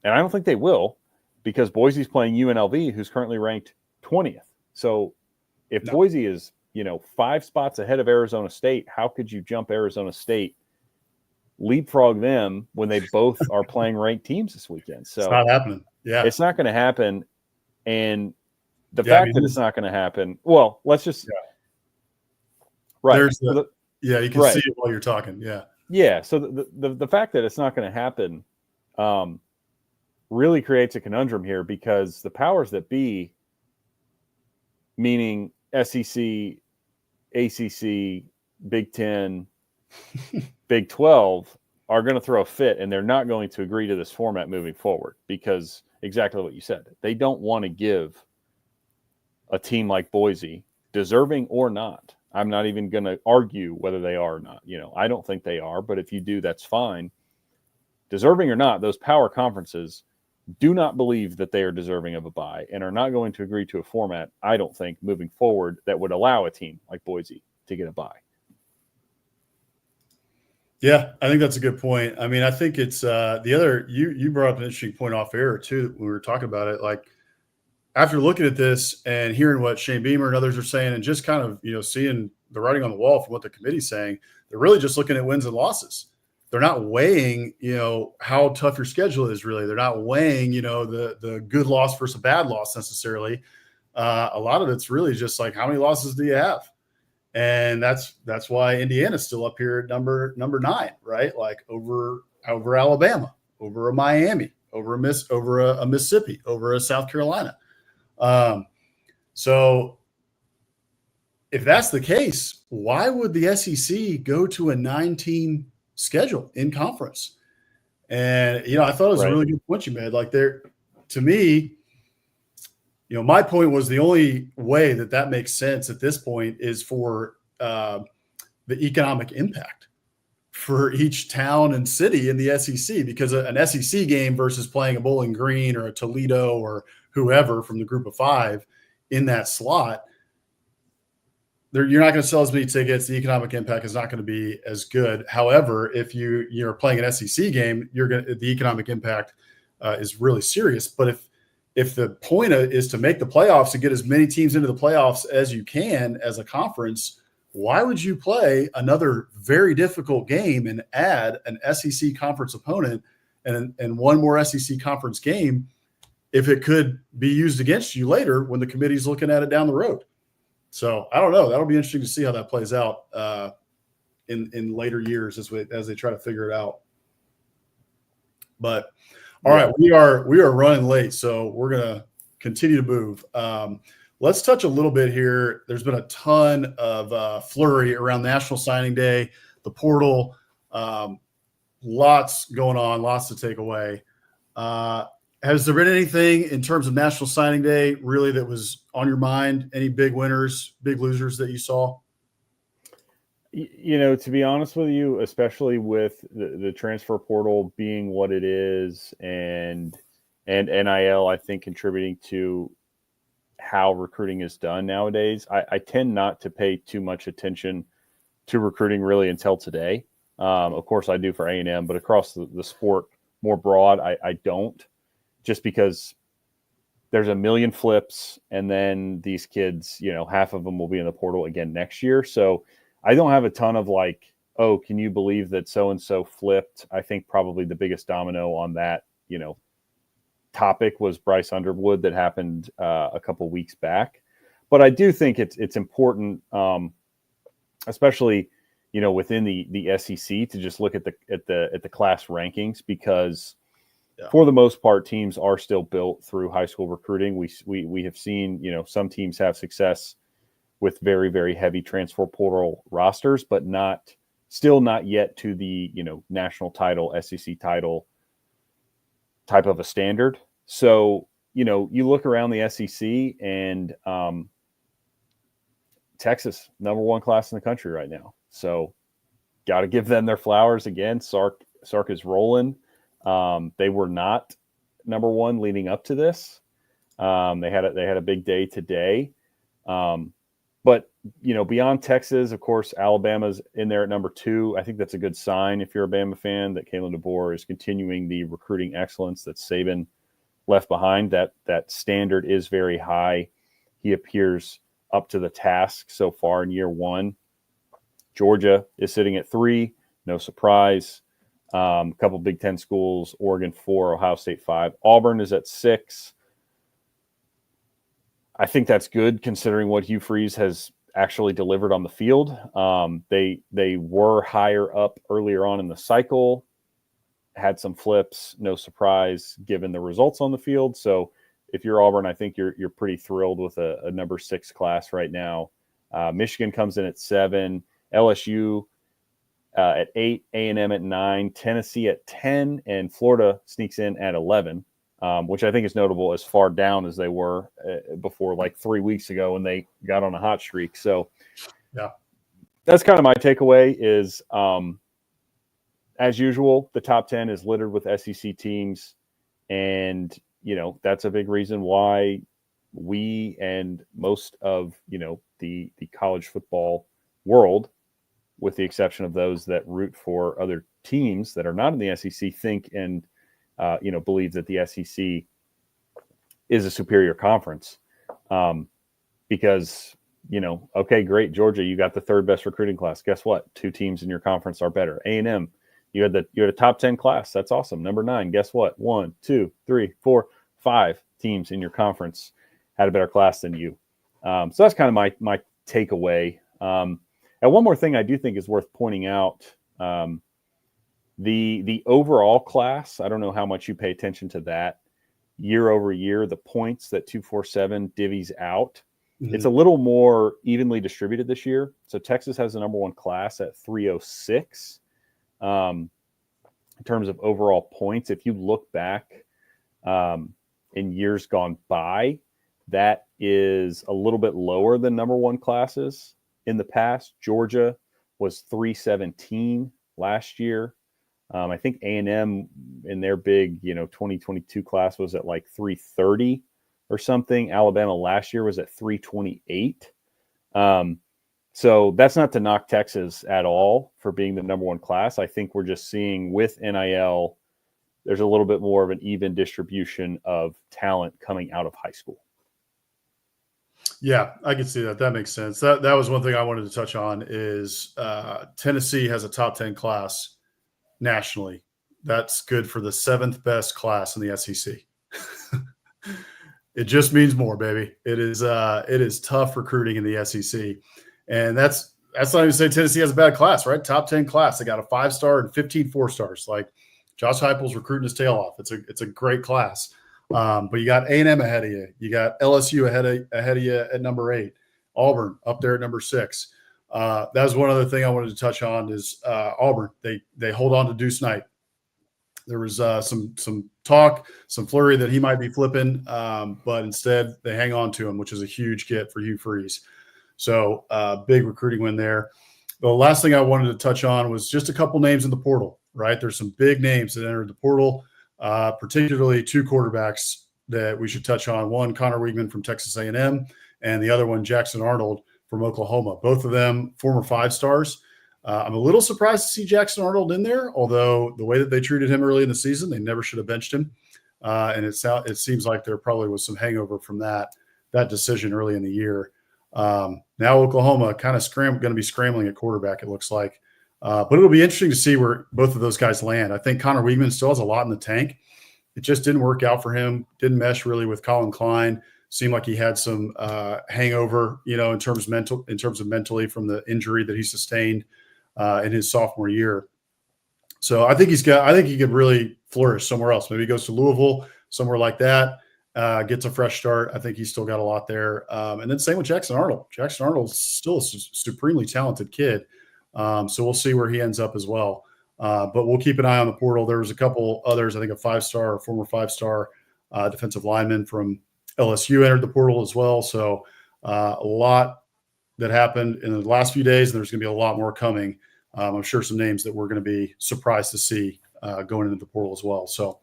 And I don't think they will, because Boise's playing UNLV, who's currently ranked 20th. So if Boise is, 5 spots ahead of Arizona State, how could you jump Arizona State, leapfrog them when they both are playing ranked teams this weekend? So it's not happening. Yeah. It's not going to happen. And the fact that it's not going to happen, well, let's just right. You can see it while you're talking. Yeah. Yeah. So the fact that it's not going to happen really creates a conundrum here, because the powers that be, meaning SEC, ACC, Big 10, Big 12, are going to throw a fit, and they're not going to agree to this format moving forward, because exactly what you said, they don't want to give a team like Boise, deserving or not. I'm not even going to argue whether they are or not. I don't think they are, but if you do, that's fine. Deserving or not, those power conferences do not believe that they are deserving of a bye, and are not going to agree to a format, I don't think, moving forward, that would allow a team like Boise to get a bye. Yeah, I think that's a good point. I mean, I think it's the other, you brought up an interesting point off air too, when we were talking about it. Like, after looking at this and hearing what Shane Beamer and others are saying, and just kind of, seeing the writing on the wall from what the committee's saying, they're really just looking at wins and losses. They're not weighing, how tough your schedule is really. They're not weighing, the good loss versus a bad loss necessarily. A lot of it's really just like, how many losses do you have? And that's why Indiana's still up here at number 9, right? Like over Alabama, over a Miami, over a Mississippi, over a South Carolina. So if that's the case, why would the SEC go to a 9-team schedule in conference? And, I thought it was a really good point you made. Like, to me, my point was, the only way that makes sense at this point is for the economic impact for each town and city in the SEC, because an SEC game versus playing a Bowling Green or a Toledo or whoever from the group of 5 in that slot, you're not going to sell as many tickets. The economic impact is not going to be as good. However, if you're playing an SEC game, the economic impact is really serious. But if the point is to make the playoffs and get as many teams into the playoffs as you can as a conference, why would you play another very difficult game and add an SEC conference opponent and one more SEC conference game if it could be used against you later when the committee's looking at it down the road? So I don't know. That'll be interesting to see how that plays out in later years as they try to figure it out. But all right, we are running late, so we're gonna continue to move. Let's touch a little bit here. There's been a ton of flurry around National Signing Day, the portal, lots going on, lots to take away. Has there been anything in terms of National Signing Day really that was on your mind? Any big winners, big losers that you saw? To be honest with you, especially with the transfer portal being what it is, and NIL, I think, contributing to how recruiting is done nowadays, I tend not to pay too much attention to recruiting really until today. Of course, I do for A&M, but across the sport more broad, I don't. Just because there's a million flips, and then these kids, half of them will be in the portal again next year. So I don't have a ton of like, oh, can you believe that so-and-so flipped? I think probably the biggest domino on that, topic was Bryce Underwood that happened a couple weeks back. But I do think it's important, especially, within the SEC, to just look at the class rankings, because for the most part, teams are still built through high school recruiting. We have seen, some teams have success with very, very heavy transfer portal rosters, but still not yet to the, national title, SEC title type of a standard. So, you look around the SEC, and Texas, number 1 class in the country right now. So got to give them their flowers again. Sark is rolling. They were not number 1 leading up to this. They had a big day today. But beyond Texas, of course, Alabama's in there at number 2. I think that's a good sign if you're a Bama fan that Kalen DeBoer is continuing the recruiting excellence that Saban left behind. That standard is very high. He appears up to the task so far in year 1. Georgia is sitting at 3, no surprise. A couple Big Ten schools, Oregon 4, Ohio State 5. Auburn is at 6. I think that's good considering what Hugh Freeze has actually delivered on the field. They were higher up earlier on in the cycle, had some flips, no surprise given the results on the field. So if you're Auburn, I think you're pretty thrilled with a number 6 class right now. Michigan comes in at 7, LSU at 8, A&M at 9, Tennessee at 10, and Florida sneaks in at 11. Which I think is notable as far down as they were before, like 3 weeks ago when they got on a hot streak. So, yeah, that's kind of my takeaway is, as usual, the top 10 is littered with SEC teams. And, that's a big reason why we and most of, the college football world, with the exception of those that root for other teams that are not in the SEC, think and believe that the SEC is a superior conference because, okay, great, Georgia, you got the 3rd best recruiting class. Guess what? 2 teams in your conference are better. A&M, you had a top 10 class. That's awesome. Number 9, guess what? 1, 2, 3, 4, 5 teams in your conference had a better class than you. So that's kind of my takeaway. And one more thing I do think is worth pointing out. The overall class, I don't know how much you pay attention to that year over year, the points that 247 divvies out. Mm-hmm. It's a little more evenly distributed this year. So Texas has the number 1 class at 306 in terms of overall points. If you look back in years gone by, that is a little bit lower than number 1 classes in the past. Georgia was 317 last year. I think A&M in their big, 2022 class was at like 330 or something. Alabama last year was at 328. So that's not to knock Texas at all for being the number 1 class. I think we're just seeing with NIL, there's a little bit more of an even distribution of talent coming out of high school. Yeah, I can see that. That makes sense. That was one thing I wanted to touch on is Tennessee has a top 10 class nationally. That's good for the 7th best class in the SEC. It just means more, baby. It is tough recruiting in the SEC. And that's not even saying Tennessee has a bad class, right? Top 10 class. They got a 5-star and 15 4-stars. Like Josh Heupel's recruiting his tail off. It's a great class. But you got A&M ahead of you. You got LSU ahead of you at number 8. Auburn up there at number 6. That was one other thing I wanted to touch on is Auburn. They hold on to Deuce Knight. There was some talk, some flurry that he might be flipping, but instead they hang on to him, which is a huge get for Hugh Freeze. So big recruiting win there. The last thing I wanted to touch on was just a couple names in the portal, right? There's some big names that entered the portal, particularly 2 quarterbacks that we should touch on. One, Connor Weigman from Texas A&M, and the other one, Jackson Arnold from Oklahoma. Both of them former 5-stars. I'm a little surprised to see Jackson Arnold in there, although the way that they treated him early in the season, they never should have benched him. And it seems like there probably was some hangover from that decision early in the year. Now Oklahoma kind of going to be scrambling at quarterback, it looks like. But it'll be interesting to see where both of those guys land. I think Connor Weigman still has a lot in the tank. It just didn't work out for him. Didn't mesh really with Colin Klein. Seemed like he had some hangover, in terms of mentally from the injury that he sustained in his sophomore year. So I think he could really flourish somewhere else. Maybe he goes to Louisville, somewhere like that, gets a fresh start. I think he's still got a lot there. And then same with Jackson Arnold. Jackson Arnold's still a supremely talented kid. So we'll see where he ends up as well. But we'll keep an eye on the portal. There was a couple others, I think a 5-star or former 5-star defensive lineman from LSU entered the portal as well. So a lot that happened in the last few days, and there's going to be a lot more coming. I'm sure some names that we're going to be surprised to see going into the portal as well. So,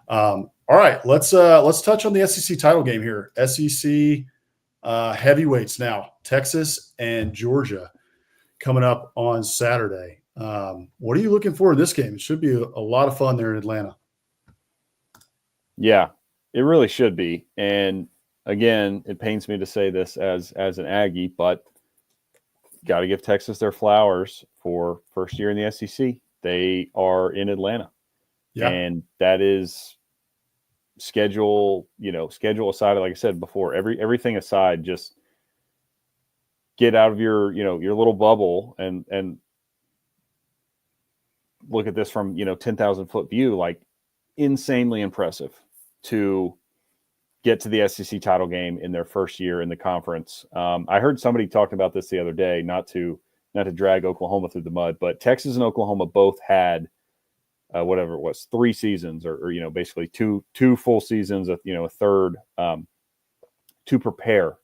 all right, let's touch on the SEC title game here. SEC Heavyweights now, Texas and Georgia coming up on Saturday. What are you looking for in this game? It should be a lot of fun there in Atlanta. Yeah, it really should be. And again, it pains me to say this as an Aggie, but got to give Texas their flowers for first year in the SEC. They are in Atlanta. Yeah. And that is schedule aside, like I said before, everything aside, just get out of your little bubble and look at this from 10,000 foot view. Like, insanely impressive to get to the SEC title game in their first year in the conference. I heard somebody talking about this the other day, not to drag Oklahoma through the mud, but Texas and Oklahoma both had whatever it was, 3 seasons or basically two full seasons, a third, to prepare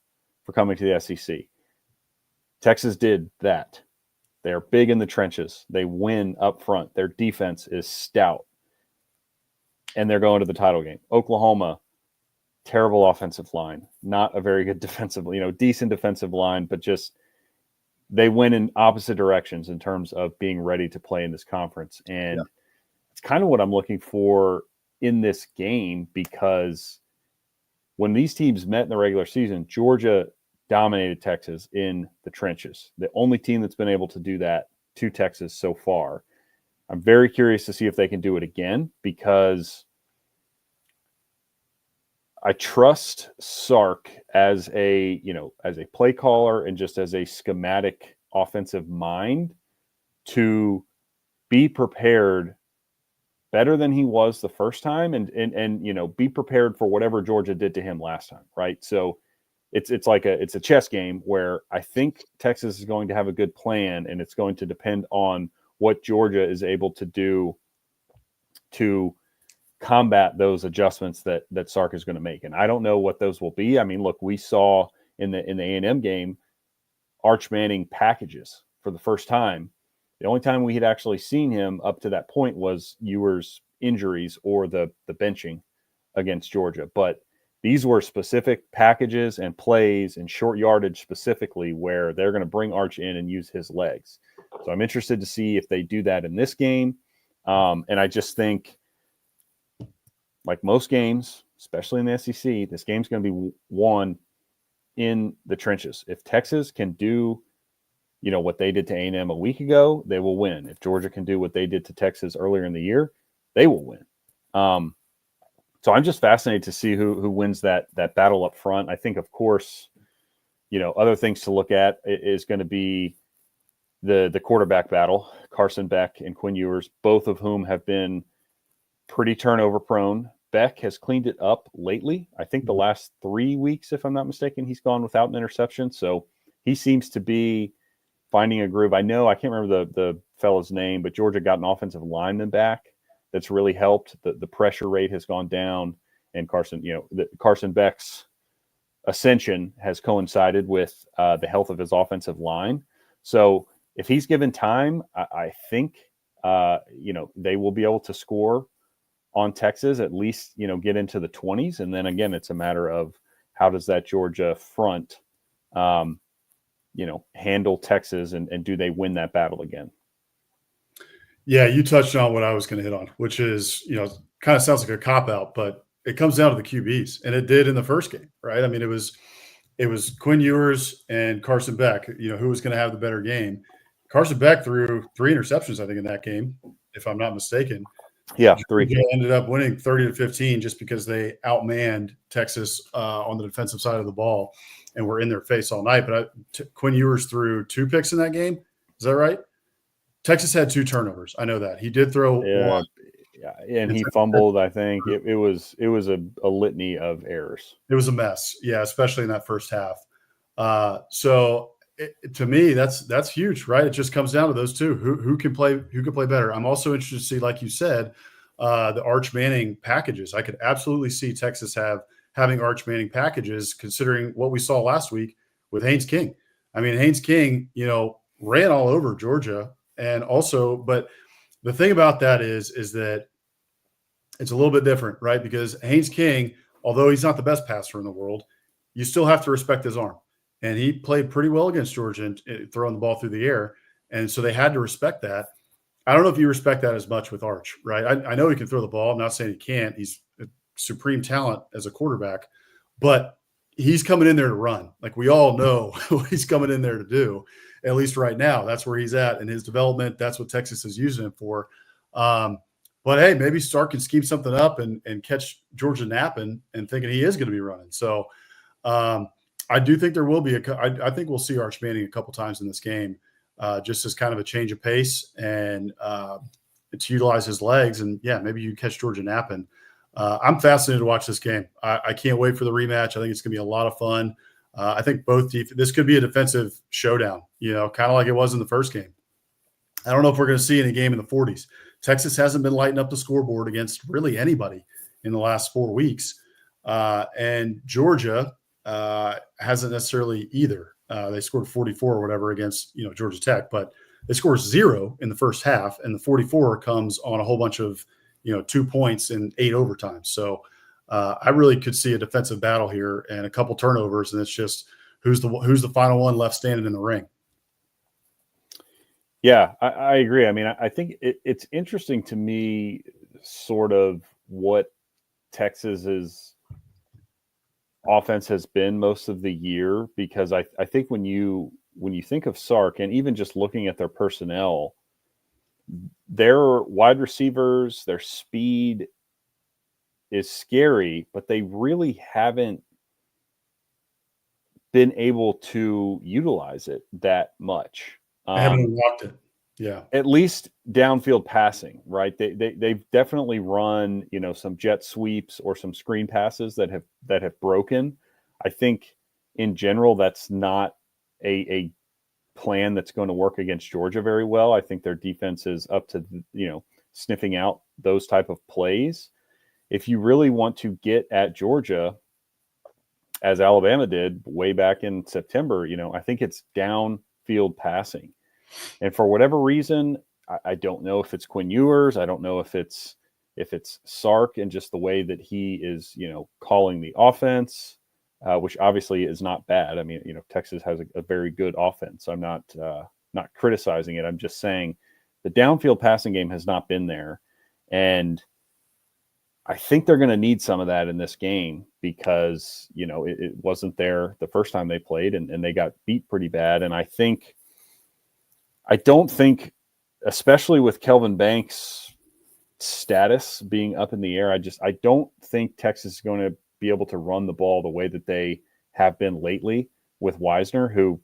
for coming to the SEC. Texas did that. They are big in the trenches. They win up front. Their defense is stout. And they're going to the title game. Oklahoma, terrible offensive line, not a very good defensive, decent defensive line, but just they went in opposite directions in terms of being ready to play in this conference. And it's kind of what I'm looking for in this game, because when these teams met in the regular season, Georgia dominated Texas in the trenches. The only team that's been able to do that to Texas so far. I'm very curious to see if they can do it again, because I trust Sark as a play caller and just as a schematic offensive mind to be prepared better than he was the first time and be prepared for whatever Georgia did to him last time, right? So it's like it's a chess game where I think Texas is going to have a good plan, and it's going to depend on what Georgia is able to do to combat those adjustments that Sark is going to make. And I don't know what those will be. I mean, look, we saw in the A&M game, Arch Manning packages for the first time. The only time we had actually seen him up to that point was Ewer's injuries or the benching against Georgia. But these were specific packages and plays and short yardage specifically where they're going to bring Arch in and use his legs. So I'm interested to see if they do that in this game. And I just think, like most games, especially in the SEC, this game's going to be won in the trenches. If Texas can do, what they did to A&M a week ago, they will win. If Georgia can do what they did to Texas earlier in the year, they will win. So I'm just fascinated to see who wins that battle up front. I think, of course, other things to look at is going to be the quarterback battle, Carson Beck and Quinn Ewers, both of whom have been pretty turnover prone. Beck has cleaned it up lately. I think the last 3 weeks, if I'm not mistaken, he's gone without an interception. So he seems to be finding a groove. I can't remember the fellow's name, but Georgia got an offensive lineman back that's really helped. The pressure rate has gone down, and Carson Beck's ascension has coincided with the health of his offensive line. So if he's given time, I think they will be able to score on Texas, at least, get into the 20s. And then again, it's a matter of how does that Georgia front, handle Texas, and do they win that battle again? Yeah, you touched on what I was going to hit on, which is, kind of sounds like a cop-out, but it comes down to the QBs, and it did in the first game, right? I mean, it was Quinn Ewers and Carson Beck, who was going to have the better game. Carson Beck threw 3 interceptions, I think, in that game, if I'm not mistaken. Yeah, 3. Georgia ended up winning 30-15 just because they outmanned Texas on the defensive side of the ball and were in their face all night. But Quinn Ewers threw 2 picks in that game. Is that right? Texas had 2 turnovers. I know that. He did throw 1. Yeah, and he fumbled, I think. It was a litany of errors. It was a mess. Yeah, especially in that first half. So to me, that's huge, right? It just comes down to those two. Who can play better. I'm also interested to see, like you said, the Arch Manning packages. I could absolutely see Texas having Arch Manning packages, considering what we saw last week with Haynes King. I mean, Haynes King, ran all over Georgia. And also, but the thing about that is that it's a little bit different, right? Because Haynes King, although he's not the best passer in the world, you still have to respect his arm. And he played pretty well against Georgia and throwing the ball through the air. And so they had to respect that. I don't know if you respect that as much with Arch, right? I know he can throw the ball. I'm not saying he can't. He's a supreme talent as a quarterback, but he's coming in there to run. Like we all know what he's coming in there to do, at least right now. That's where he's at in his development. That's what Texas is using him for. But hey, maybe Sark can scheme something up and catch Georgia napping and thinking he is going to be running. So I do think there will be I think we'll see Arch Manning a couple times in this game, just as kind of a change of pace and to utilize his legs. And yeah, maybe you catch Georgia napping. I'm fascinated to watch this game. I can't wait for the rematch. I think it's going to be a lot of fun. I think this could be a defensive showdown, kind of like it was in the first game. I don't know if we're going to see any game in the 40s. Texas hasn't been lighting up the scoreboard against really anybody in the last 4 weeks. And Georgia hasn't necessarily either. They scored 44 or whatever against, Georgia Tech, but they scored 0 in the first half, and the 44 comes on a whole bunch of, 2 points in 8 overtimes. So I really could see a defensive battle here and a couple turnovers, and it's just who's the final one left standing in the ring. Yeah, I agree. I mean, I think it's interesting to me sort of what Texas's offense has been most of the year, because I think when you think of Sark and even just looking at their personnel, their wide receivers, their speed is scary, but they really haven't been able to utilize it that much. I haven't unlocked it. Yeah. At least downfield passing, right? They've definitely run, some jet sweeps or some screen passes that have broken. I think in general, that's not a plan that's going to work against Georgia very well. I think their defense is up to, sniffing out those type of plays. If you really want to get at Georgia, as Alabama did way back in September, I think it's downfield passing. And for whatever reason, I don't know if it's Quinn Ewers. I don't know if it's Sark and just the way that he is, calling the offense, which obviously is not bad. I mean, Texas has a very good offense. I'm not criticizing it. I'm just saying the downfield passing game has not been there. And I think they're going to need some of that in this game because, it wasn't there the first time they played and they got beat pretty bad. And I don't think, especially with Kelvin Banks' status being up in the air, I don't think Texas is going to be able to run the ball the way that they have been lately with Wisner, who,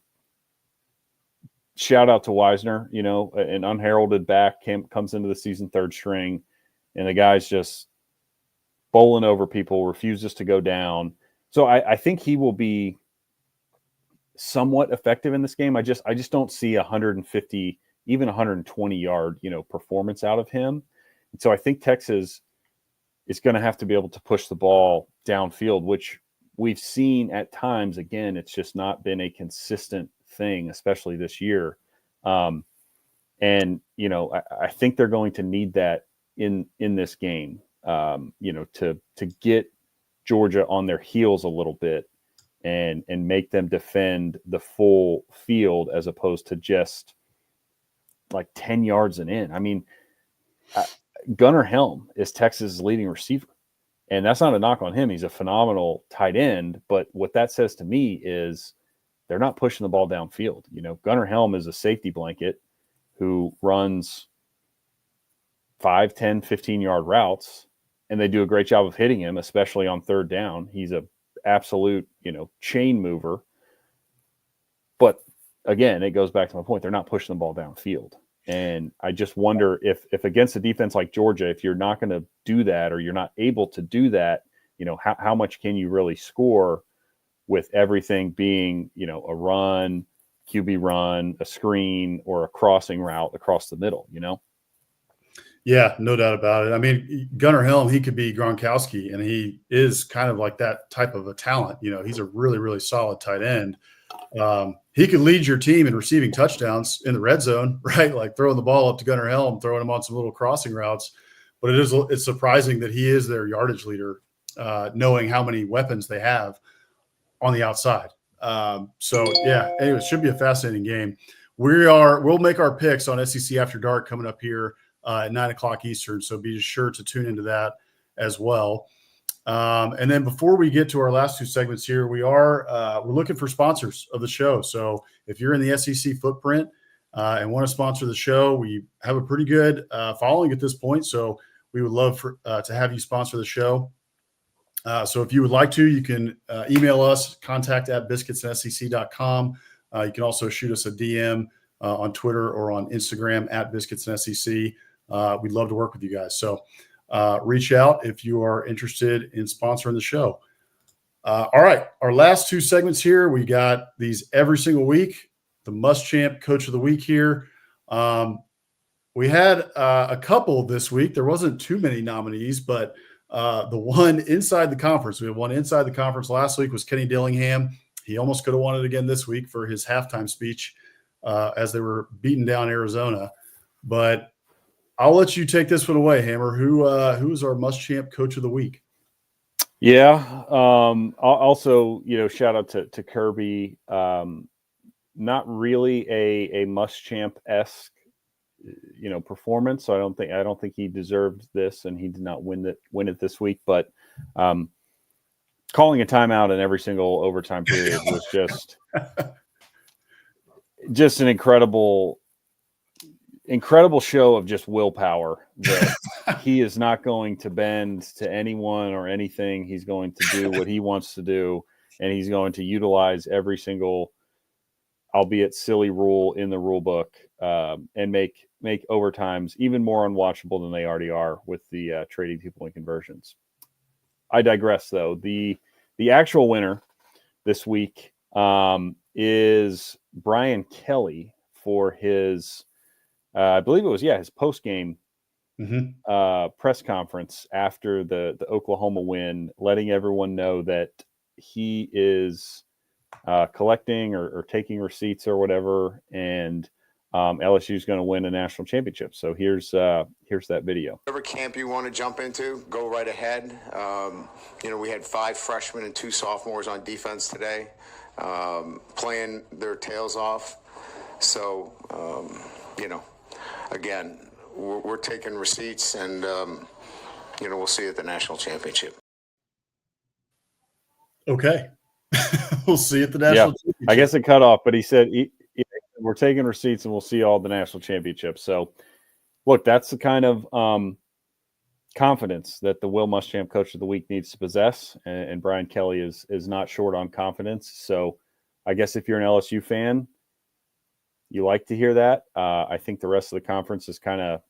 shout out to Wisner, an unheralded back comes into the season third string, and the guy's just bowling over people, refuses to go down. So I think he will be somewhat effective in this game. I just don't see 150, even 120 yard, performance out of him. And so I think Texas is going to have to be able to push the ball downfield, which we've seen at times. Again, it's just not been a consistent thing, especially this year. And, I think they're going to need that in this game, to get Georgia on their heels a little bit and make them defend the full field as opposed to just like 10 yards and in. I mean, Gunnar Helm is Texas' leading receiver, and that's not a knock on him. He's a phenomenal tight end, but what that says to me is they're not pushing the ball downfield. Gunnar Helm is a safety blanket who runs 5, 10, 15-yard routes, and they do a great job of hitting him, especially on third down. He's a absolute, chain mover. But again, it goes back to my point. They're not pushing the ball downfield. And I just wonder if against a defense like Georgia, if you're not going to do that or you're not able to do that, how much can you really score with everything being, a run, QB run, a screen, or a crossing route across the middle, Yeah, no doubt about it. I mean, Gunnar Helm, he could be Gronkowski, and he is kind of like that type of a talent. He's a really, really solid tight end. He could lead your team in receiving touchdowns in the red zone, right? Like throwing the ball up to Gunnar Helm, throwing him on some little crossing routes. But it's surprising that he is their yardage leader, knowing how many weapons they have. on the outside. So yeah, anyway, it should be a fascinating game. We'll make our picks on SEC After Dark coming up here at 9:00 Eastern. So be sure to tune into that as well. And then before we get to our last two segments here, we're looking for sponsors of the show. So if you're in the SEC footprint and want to sponsor the show, we have a pretty good following at this point. So we would love to have you sponsor the show. So if you would like to, you can email us, contact@biscuitsandsec.com. You can also shoot us a DM on Twitter or on Instagram @biscuitsandsec. We'd love to work with you guys. So reach out if you are interested in sponsoring the show. All right. Our last two segments here, we got these every single week. The Muschamp Coach of the Week here. We had a couple this week. There wasn't too many nominees, but the one inside the conference, we had one inside the conference last week, was Kenny Dillingham. He almost could have won it again this week for his halftime speech as they were beating down Arizona. But I'll let you take this one away, Hammer. Who is our Muschamp Coach of the Week? Yeah. Also, shout out to Kirby. Not really a Muschamp-esque, performance. So I don't think he deserved this, and he did not win it this week. But calling a timeout in every single overtime period was just an incredible show of just willpower that he is not going to bend to anyone or anything. He's going to do what he wants to do, and he's going to utilize every single, albeit silly, rule in the rule book and make overtimes even more unwatchable than they already are with the trading two point conversions. I digress, though. The actual winner this week is Brian Kelly for his, I believe it was, his post-game press conference after the Oklahoma win, letting everyone know that he is collecting or taking receipts or whatever, and LSU is going to win a national championship. So here's that video. Whatever camp you want to jump into, go right ahead. We had 5 freshmen and 2 sophomores on defense today, playing their tails off. So, again, we're taking receipts, and we'll see you at the national championship. Okay. We'll see you at the national championship. I guess it cut off, but he said we're taking receipts and we'll see you all at the national championship. So, look, that's the kind of confidence that the Will Muschamp Coach of the Week needs to possess, and Brian Kelly is not short on confidence. So, I guess if you're an LSU fan, you like to hear that. I think the rest of the conference is kind of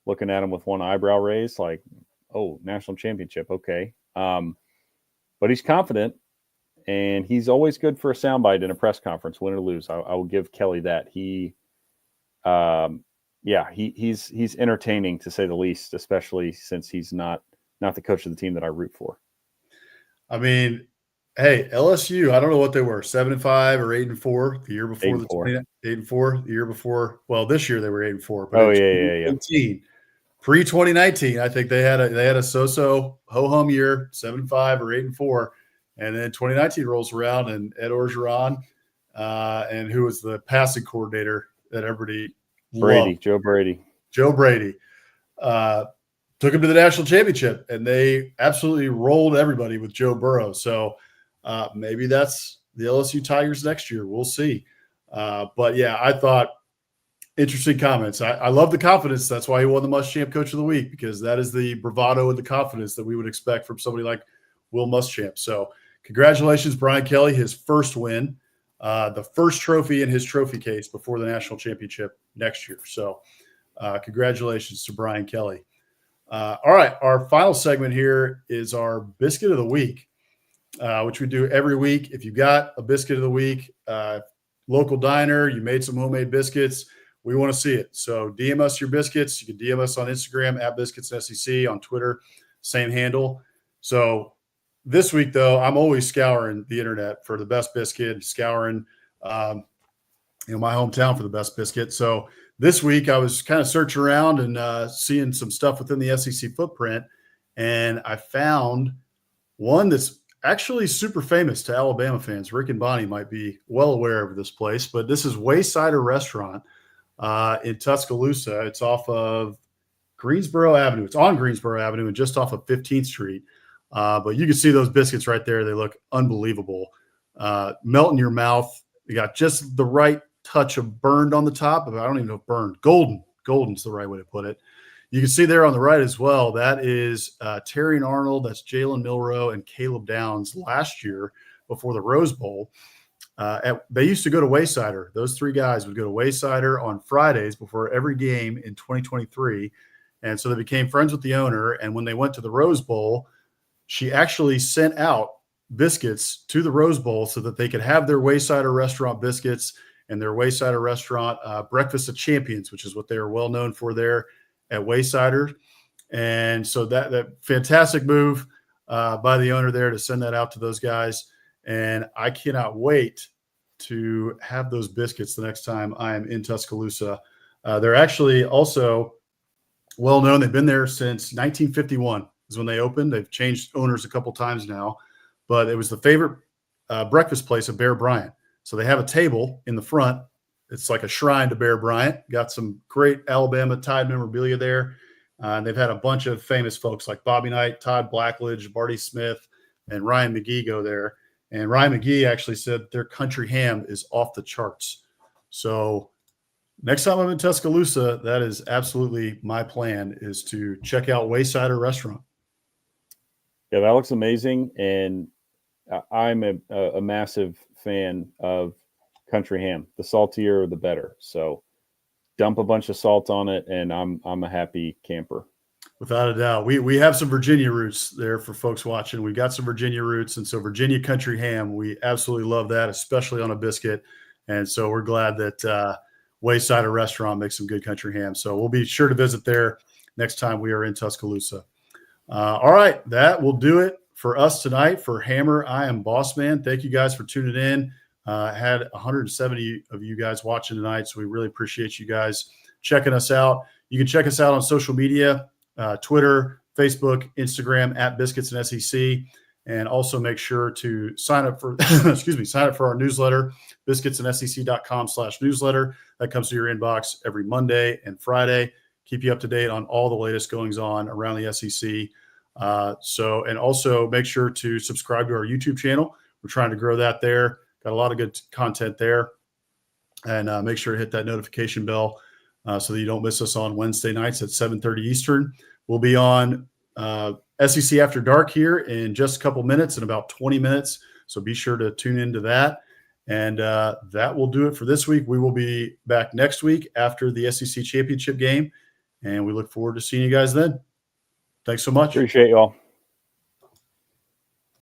looking at him with one eyebrow raised, like, oh, national championship, okay. But he's confident. And he's always good for a soundbite in a press conference, win or lose. I will give Kelly that. He's entertaining, to say the least, especially since he's not the coach of the team that I root for. I mean, hey, LSU, I don't know what they were, 7-5 or 8-4 the year before. 8-4 the year before. Well, this year they were 8-4. But yeah. Pre-2019, I think they had a so-so ho-hum year, 7-5 or 8-4. And then 2019 rolls around, and Ed Orgeron, and who was the passing coordinator that everybody loved? Joe Brady. Took him to the national championship, and they absolutely rolled everybody with Joe Burrow. So maybe that's the LSU Tigers next year. We'll see. But, yeah, I thought interesting comments. I love the confidence. That's why he won the Muschamp Coach of the Week, because that is the bravado and the confidence that we would expect from somebody like Will Muschamp. So, congratulations, Brian Kelly, his first win, the first trophy in his trophy case before the national championship next year. So congratulations to Brian Kelly. All right, our final segment here is our Biscuit of the Week, which we do every week. If you got a Biscuit of the Week, local diner, you made some homemade biscuits, we want to see it. So DM us your biscuits. You can DM us on Instagram @BiscuitsSEC, on Twitter, same handle. So this week, though, I'm always scouring the internet for the best biscuit, scouring my hometown for the best biscuit. So this week I was kind of searching around and seeing some stuff within the SEC footprint, and I found one that's actually super famous to Alabama fans. Rick and Bonnie might be well aware of this place, but this is Waysider Restaurant in Tuscaloosa. It's off of Greensboro Avenue. It's on Greensboro Avenue and just off of 15th Street. But you can see those biscuits right there. They look unbelievable. Melt in your mouth. You got just the right touch of burned on the top. I don't even know if burned. Golden. Golden's the right way to put it. You can see there on the right as well. That is Terry and Arnold. That's Jalen Milroe and Caleb Downs last year before the Rose Bowl. They used to go to Waysider. Those three guys would go to Waysider on Fridays before every game in 2023. And so they became friends with the owner. And when they went to the Rose Bowl, she actually sent out biscuits to the Rose Bowl so that they could have their Waysider restaurant biscuits and their Waysider restaurant breakfast of champions, which is what they are well known for there at Waysider. And so that fantastic move by the owner there to send that out to those guys. And I cannot wait to have those biscuits the next time I am in Tuscaloosa. They're actually also well known. They've been there since 1951 is when they opened. They've changed owners a couple times now, but it was the favorite breakfast place of Bear Bryant. So they have a table in the front. It's like a shrine to Bear Bryant. Got some great Alabama Tide memorabilia there. And they've had a bunch of famous folks like Bobby Knight, Todd Blackledge, Barty Smith, and Ryan McGee go there. And Ryan McGee actually said their country ham is off the charts. So next time I'm in Tuscaloosa, that is absolutely my plan, is to check out Waysider Restaurant. Yeah, that looks amazing. And I'm a massive fan of country ham. The saltier, the better. So dump a bunch of salt on it, and I'm a happy camper. Without a doubt. We have some Virginia roots there for folks watching. We've got some Virginia roots, and so Virginia country ham, we absolutely love that, especially on a biscuit. And so we're glad that Waysider Restaurant makes some good country ham. So we'll be sure to visit there next time we are in Tuscaloosa. All right, that will do it for us tonight. For Hammer, I am Bossman. Thank you guys for tuning in. Had 170 of you guys watching tonight, so we really appreciate you guys checking us out. You can check us out on social media, Twitter, Facebook, Instagram at Biscuits and SEC, and also make sure to sign up for sign up for our newsletter, biscuitsandsec.com/newsletter. That comes to your inbox every Monday and Friday. Keep you up to date on all the latest goings on around the SEC. And also make sure to subscribe to our YouTube channel. We're trying to grow that there. Got a lot of good content there. And make sure to hit that notification bell so that you don't miss us on Wednesday nights at 7:30 Eastern. We'll be on SEC After Dark here in just a couple minutes, in about 20 minutes. So be sure to tune into that. And that will do it for this week. We will be back next week after the SEC championship game. And we look forward to seeing you guys then. Thanks so much. Appreciate you all.